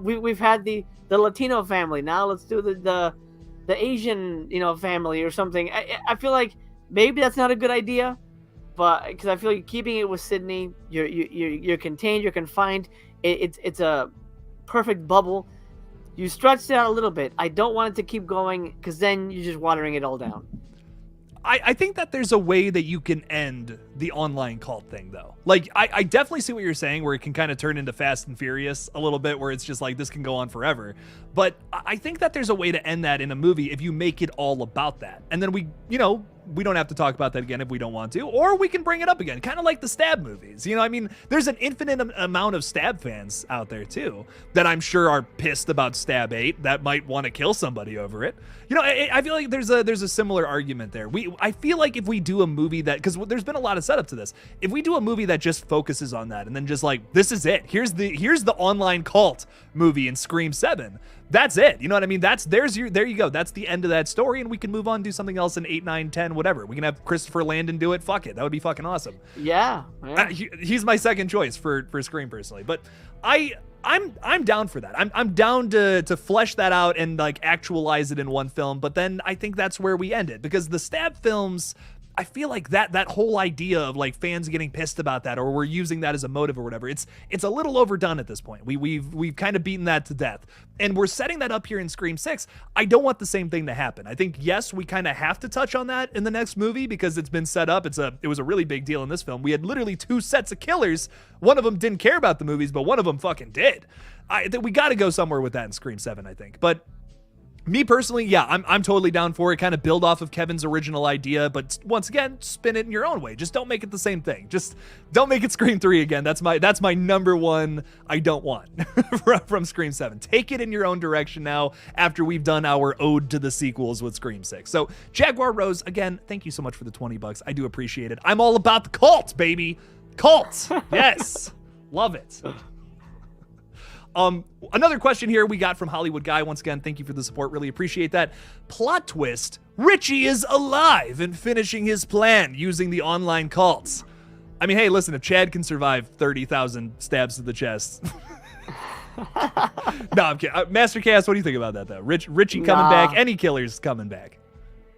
we've had the Latino family. Now let's do the Asian, you know, family or something. I feel like maybe that's not a good idea, but because I feel like keeping it with Sydney, you're contained, you're confined. It's a perfect bubble. You stretched it out a little bit. I don't want it to keep going, because then you're just watering it all down. I think that there's a way that you can end the online cult thing, though. Like, I definitely see what you're saying, where it can kind of turn into Fast and Furious a little bit, where it's just like, this can go on forever. But I think that there's a way to end that in a movie if you make it all about that. And then we don't have to talk about that again if we don't want to, or we can bring it up again, kind of like the Stab movies. You know, I mean, there's an infinite amount of Stab fans out there too that I'm sure are pissed about Stab 8 that might want to kill somebody over it. You know, I feel like there's a similar argument there. I feel like if we do a movie that, because there's been a lot of setup to this, if we do a movie that just focuses on that and then just like, this is it, here's the online cult movie in Scream 7. That's it. You know what I mean? There you go. That's the end of that story, and we can move on and do something else in 8, 9, 10, whatever. We can have Christopher Landon do it. Fuck it. That would be fucking awesome. Yeah. He's my second choice for Scream personally. But I'm down for that. I'm down to flesh that out and like actualize it in one film, but then I think that's where we end it, because the Stab films, I feel like that whole idea of like fans getting pissed about that, or we're using that as a motive or whatever, it's a little overdone at this point. We've kind of beaten that to death, and we're setting that up here in Scream 6. I don't want the same thing to happen. I think, yes, we kind of have to touch on that in the next movie because it's been set up. It was a really big deal in this film. We had literally 2 sets of killers. One of them didn't care about the movies, but one of them fucking did. We got to go somewhere with that in Scream 7, I think. But me personally, yeah, I'm totally down for it. Kind of build off of Kevin's original idea, but once again, spin it in your own way. Just don't make it the same thing. Just don't make it Scream 3 again. That's my number one I don't want from Scream 7. Take it in your own direction now after we've done our ode to the sequels with Scream 6. So Jaguar Rose, again, thank you so much for the $20. I do appreciate it. I'm all about the cult, baby. Cult. Yes. Love it. Another question here we got from Hollywood Guy. Once again, thank you for the support. Really appreciate that. Plot twist: Richie is alive and finishing his plan using the online cults. I mean, hey, listen, if Chad can survive 30,000 stabs to the chest. No, I'm kidding. Master Chaos, what do you think about that, though? Richie coming back, any killers coming back?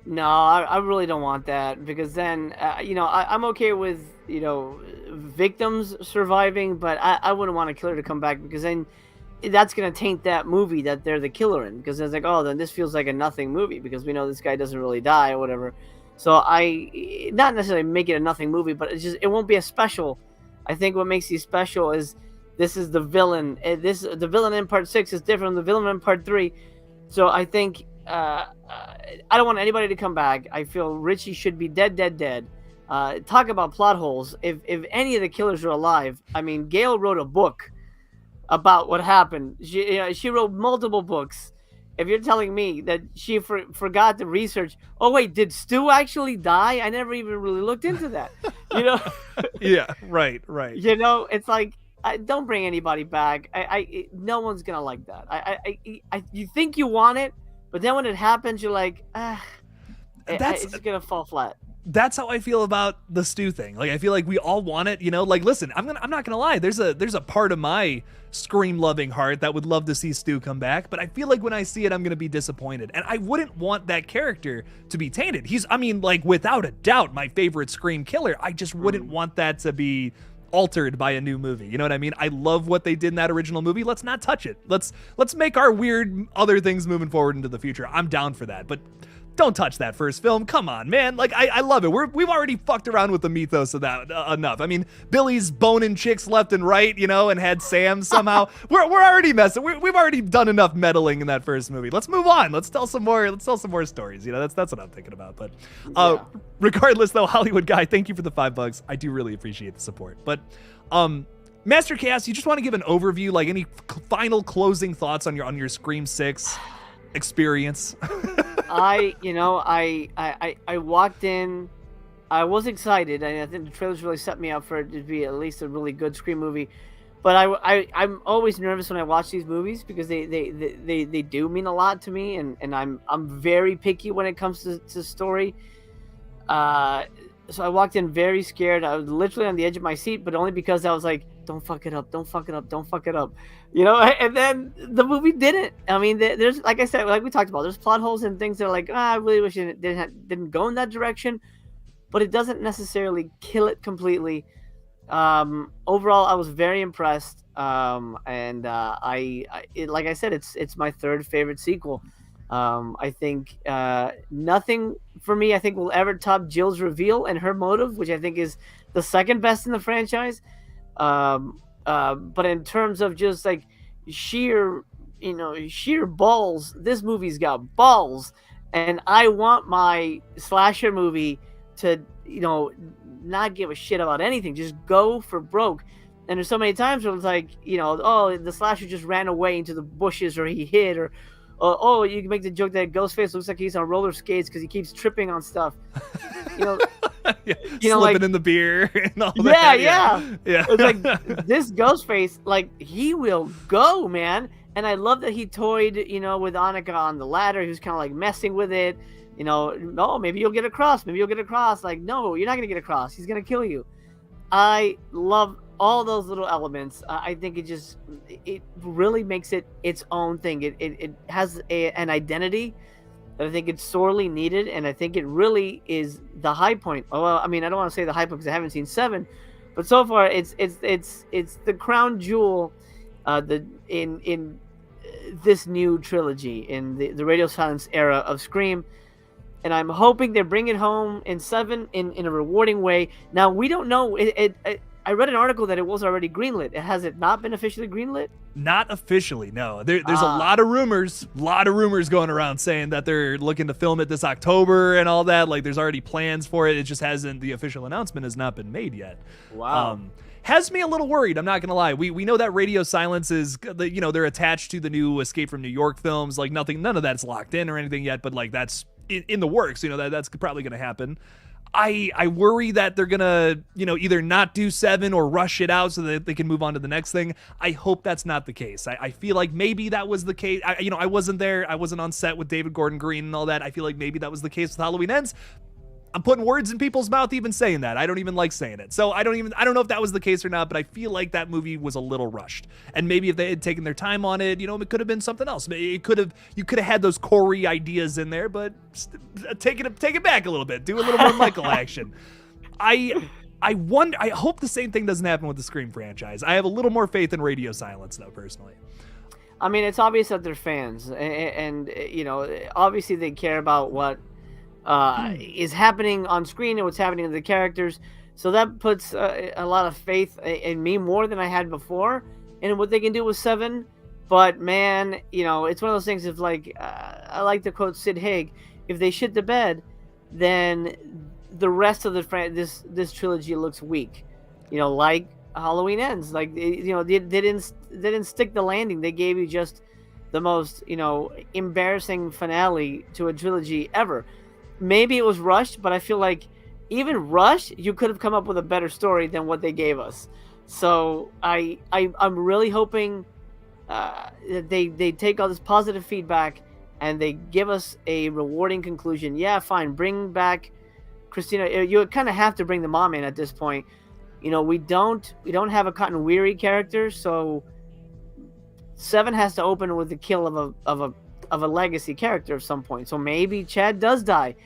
No, I really don't want that, because then, I'm okay with, victims surviving, but I wouldn't want a killer to come back, because then that's going to taint that movie that they're the killer in, because it's like, oh, then this feels like a nothing movie, because we know this guy doesn't really die or whatever. So not necessarily make it a nothing movie, but it won't be as special. I think what makes these special is this is the villain. The villain in part 6 is different from the villain in part 3. So I think I don't want anybody to come back. I feel Richie should be dead. Talk about plot holes. If any of the killers are alive, I mean, Gail wrote a book about what happened. She wrote multiple books. If you're telling me that she forgot to research, oh wait, did Stu actually die? I never even really looked into that. Yeah, right. It's like, don't bring anybody back. No one's gonna like that. You think you want it, but then when it happens, you're like, it's gonna fall flat. That's how I feel about the Stu thing. Like, I feel like we all want it, like, listen, I'm not gonna lie. There's a part of my Scream loving heart that would love to see Stu come back, but I feel like when I see it, I'm gonna be disappointed. And I wouldn't want that character to be tainted. He's, without a doubt, my favorite Scream killer. I just wouldn't want that to be altered by a new movie. You know what I mean? I love what they did in that original movie. Let's not touch it. Let's make our weird other things moving forward into the future. I'm down for that, but don't touch that first film. Come on, man. Like, I love it. We've already fucked around with the mythos of that enough. I mean, Billy's boning chicks left and right, you know, and had Sam somehow. we're already messing. We've already done enough meddling in that first movie. Let's move on. Let's tell some more stories. You know, that's what I'm thinking about. But regardless, though, Hollywood guy, thank you for the $5. I do really appreciate the support. But Master Chaos, you just want to give an overview, like any final closing thoughts on your Scream 6 experience? I walked in, I was excited. I think the trailers really set me up for it to be at least a really good Scream movie. But I'm always nervous when I watch these movies because they do mean a lot to me, and I'm very picky when it comes to story. So I walked in very scared. I was literally on the edge of my seat, but only because I was like, don't fuck it up, don't fuck it up, don't fuck it up. You know, and then the movie didn't. I mean, there's, like I said, like we talked about, there's plot holes and things that are like, I really wish it didn't go in that direction, but it doesn't necessarily kill it completely. Overall, I was very impressed. And like I said, it's my third favorite sequel. I think nothing for me, I think, will ever top Jill's reveal and her motive, which I think is the second best in the franchise. But in terms of just like sheer balls, this movie's got balls, and I want my slasher movie to, not give a shit about anything, just go for broke. And there's so many times where it's like, oh, the slasher just ran away into the bushes, or he hid, or oh, you can make the joke that Ghostface looks like he's on roller skates because he keeps tripping on stuff. Slipping like, in the beer and all that. Yeah. It's like this Ghostface, like, he will go, man. And I love that he toyed, with Annika on the ladder. He was kind of like messing with it. Oh, maybe you'll get across. Maybe you'll get across. Like, no, you're not going to get across. He's going to kill you. I love all those little elements. I think it really makes it its own thing. It has an identity that I think it's sorely needed, and I think it really is the high point. Oh, well, I mean, I don't want to say the high point because I haven't seen 7, but so far it's the crown jewel in this new trilogy, in the radio silence era of Scream. And I'm hoping they bring it home in 7 in a rewarding way. Now, we don't know. I read an article that it was already greenlit. Has it not been officially greenlit? Not officially, no. There's a lot of rumors going around saying that they're looking to film it this October and all that. Like, there's already plans for it. It just hasn't, the official announcement has not been made yet. Wow. Has me a little worried, I'm not gonna lie. We know that Radio Silence is, they're attached to the new Escape from New York films. Like, none of that's locked in or anything yet, but like, that's in the works. That's probably gonna happen. I worry that they're gonna, either not do 7 or rush it out so that they can move on to the next thing. I hope that's not the case. I feel like maybe that was the case. I wasn't there. I wasn't on set with David Gordon Green and all that. I feel like maybe that was the case with Halloween Ends. I'm putting words in people's mouth even saying that. I don't even like saying it. So I don't know if that was the case or not, but I feel like that movie was a little rushed. And maybe if they had taken their time on it, it could have been something else. You could have had those Corey ideas in there, but take it back a little bit. Do a little more Michael action. I hope the same thing doesn't happen with the Scream franchise. I have a little more faith in Radio Silence, though, personally. I mean, it's obvious that they're fans, and obviously they care about what is happening on screen and what's happening to the characters. So that puts a lot of faith in me, more than I had before, and what they can do with 7. But man, it's one of those things of like, I like to quote Sid Haig: if they shit the bed, then the rest of this trilogy looks weak. Like Halloween Ends. Like, they didn't stick the landing. They gave you just the most embarrassing finale to a trilogy ever. Maybe it was rushed, but I feel like even rushed, you could have come up with a better story than what they gave us. So I'm really hoping they take all this positive feedback and they give us a rewarding conclusion. Yeah, fine, bring back Christina. You kind of have to bring the mom in at this point. We don't have a Cotton Weary character, so 7 has to open with the kill of a legacy character at some point. So maybe Chad does die.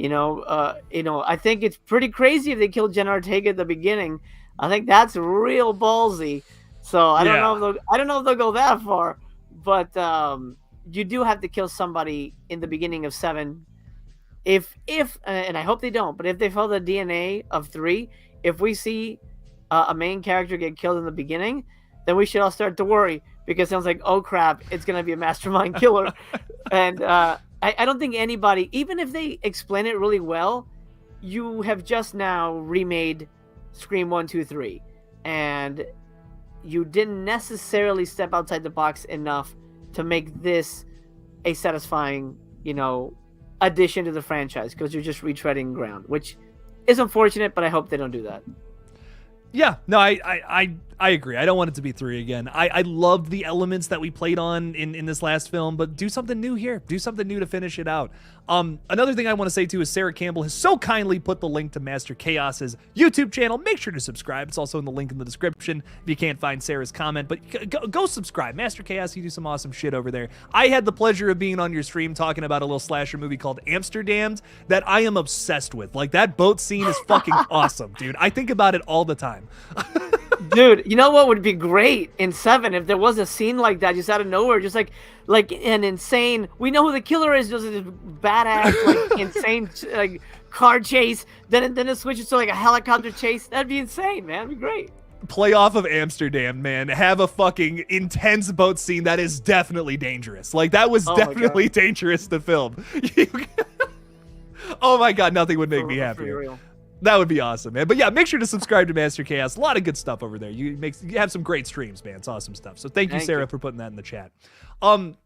I think it's pretty crazy if they killed Jenna Ortega at the beginning. I think that's real ballsy. So I don't Yeah. know if they'll go that far, but you do have to kill somebody in the beginning of 7. If and I hope they don't, but if they follow the DNA of 3, if we see a main character get killed in the beginning, then we should all start to worry, because it sounds like, oh crap, it's gonna be a mastermind killer. And I don't think anybody, even if they explain it really well, you have just now remade Scream 1, 2, 3, and you didn't necessarily step outside the box enough to make this a satisfying, addition to the franchise, because you're just retreading ground, which is unfortunate, but I hope they don't do that. Yeah, no, I agree. I don't want it to be 3 again. I loved the elements that we played on in this last film, but do something new here. Do something new to finish it out. Another thing I want to say too is Sarah Campbell has so kindly put the link to Master Chaos's YouTube channel. Make sure to subscribe. It's also in the link in the description if you can't find Sarah's comment, but go subscribe. Master Chaos, you do some awesome shit over there. I had the pleasure of being on your stream talking about a little slasher movie called Amsterdam that I am obsessed with. Like, that boat scene is fucking awesome, dude. I think about it all the time. Dude, you know what would be great in 7 if there was a scene like that, just out of nowhere, just like an insane. We know who the killer is. Just this badass, insane, car chase. Then it switches to a helicopter chase. That'd be insane, man. It'd be great. Play off of Amsterdam, man. Have a fucking intense boat scene that is definitely dangerous. Like, that was definitely dangerous to film. Oh my god, nothing would make me happier. That would be awesome, man. But yeah, make sure to subscribe to Master Chaos. A lot of good stuff over there. You have some great streams, man. It's awesome stuff. So thank you, Sarah, for putting that in the chat.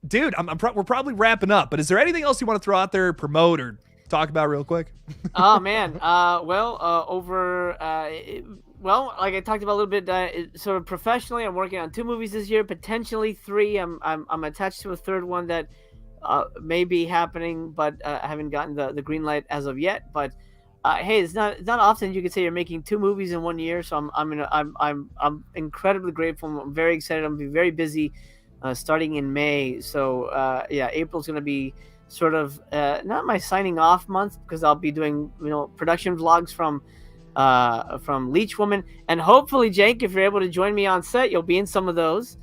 Dude, we're probably wrapping up, but is there anything else you want to throw out there, promote, or talk about real quick? Oh man. Well, like I talked about a little bit, sort of professionally, I'm working on 2 movies this year, potentially 3. I'm attached to a 3rd one that may be happening, but I haven't gotten the green light as of yet. But hey, it's not often you can say you're making 2 movies in 1 year, so I'm incredibly grateful. I'm very excited. I'm gonna be very busy starting in May. So yeah, April's gonna be sort of not my signing off month, because I'll be doing production vlogs from Leech Woman, and hopefully, Jake, if you're able to join me on set, you'll be in some of those.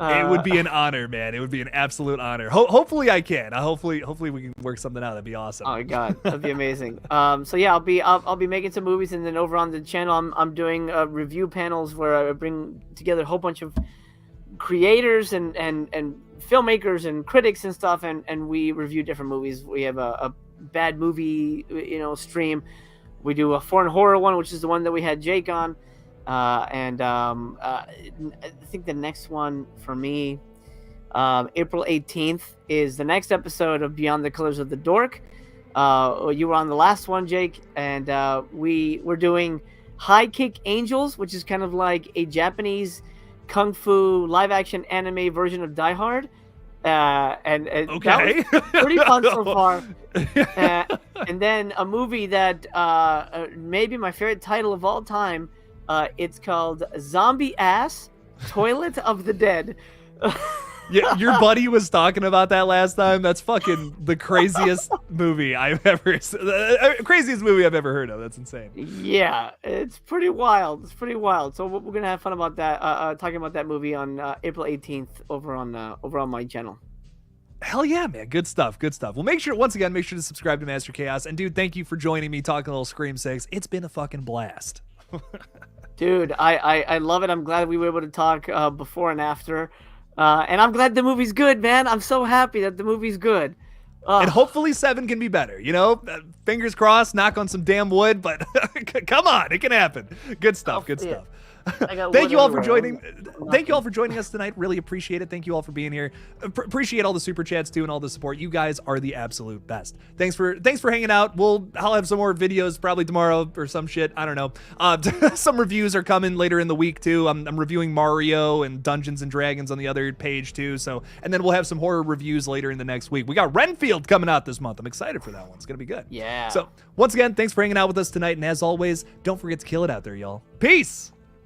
It would be an honor, man. It would be an absolute honor. Hopefully I can. Hopefully we can work something out. That'd be awesome. Oh my god, that'd be amazing. So yeah, I'll be making some movies, and then over on the channel, I'm doing review panels where I bring together a whole bunch of creators and filmmakers and critics and stuff, and we review different movies. We have a bad movie, stream. We do a foreign horror one, which is the one that we had Jake on. I think the next one for me, April 18th, is the next episode of Beyond the Colors of the Dork. You were on the last one, Jake, and we're doing High Kick Angels, which is kind of like a Japanese kung fu live action anime version of Die Hard. And okay. That was pretty fun so far. And then a movie that maybe my favorite title of all time. It's called Zombie Ass Toilet of the Dead. Yeah, your buddy was talking about that last time. That's fucking the craziest movie I've ever craziest movie I've ever heard of. That's insane. Yeah, it's pretty wild. So we're gonna have fun about that. Talking about that movie on April 18th over on my channel. Hell yeah, man. Good stuff. Well, make sure to subscribe to Master Chaos. And dude, thank you for joining me talking a little Scream 6. It's been a fucking blast. Dude, I love it. I'm glad we were able to talk before and after. And I'm glad the movie's good, man. I'm so happy that the movie's good. And hopefully 7 can be better. Fingers crossed, knock on some damn wood, but come on, it can happen. Good stuff. Thank you all for joining. Thank you all for joining us tonight. Really appreciate it. Thank you all for being here. Appreciate all the super chats too and all the support. You guys are the absolute best. Thanks for hanging out. I'll have some more videos probably tomorrow or some shit. I don't know. Some reviews are coming later in the week too. I'm reviewing Mario and Dungeons and Dragons on the other page too. So, and then we'll have some horror reviews later in the next week. We got Renfield coming out this month. I'm excited for that one. It's gonna be good. Yeah. So once again, thanks for hanging out with us tonight. And as always, don't forget to kill it out there, y'all. Peace.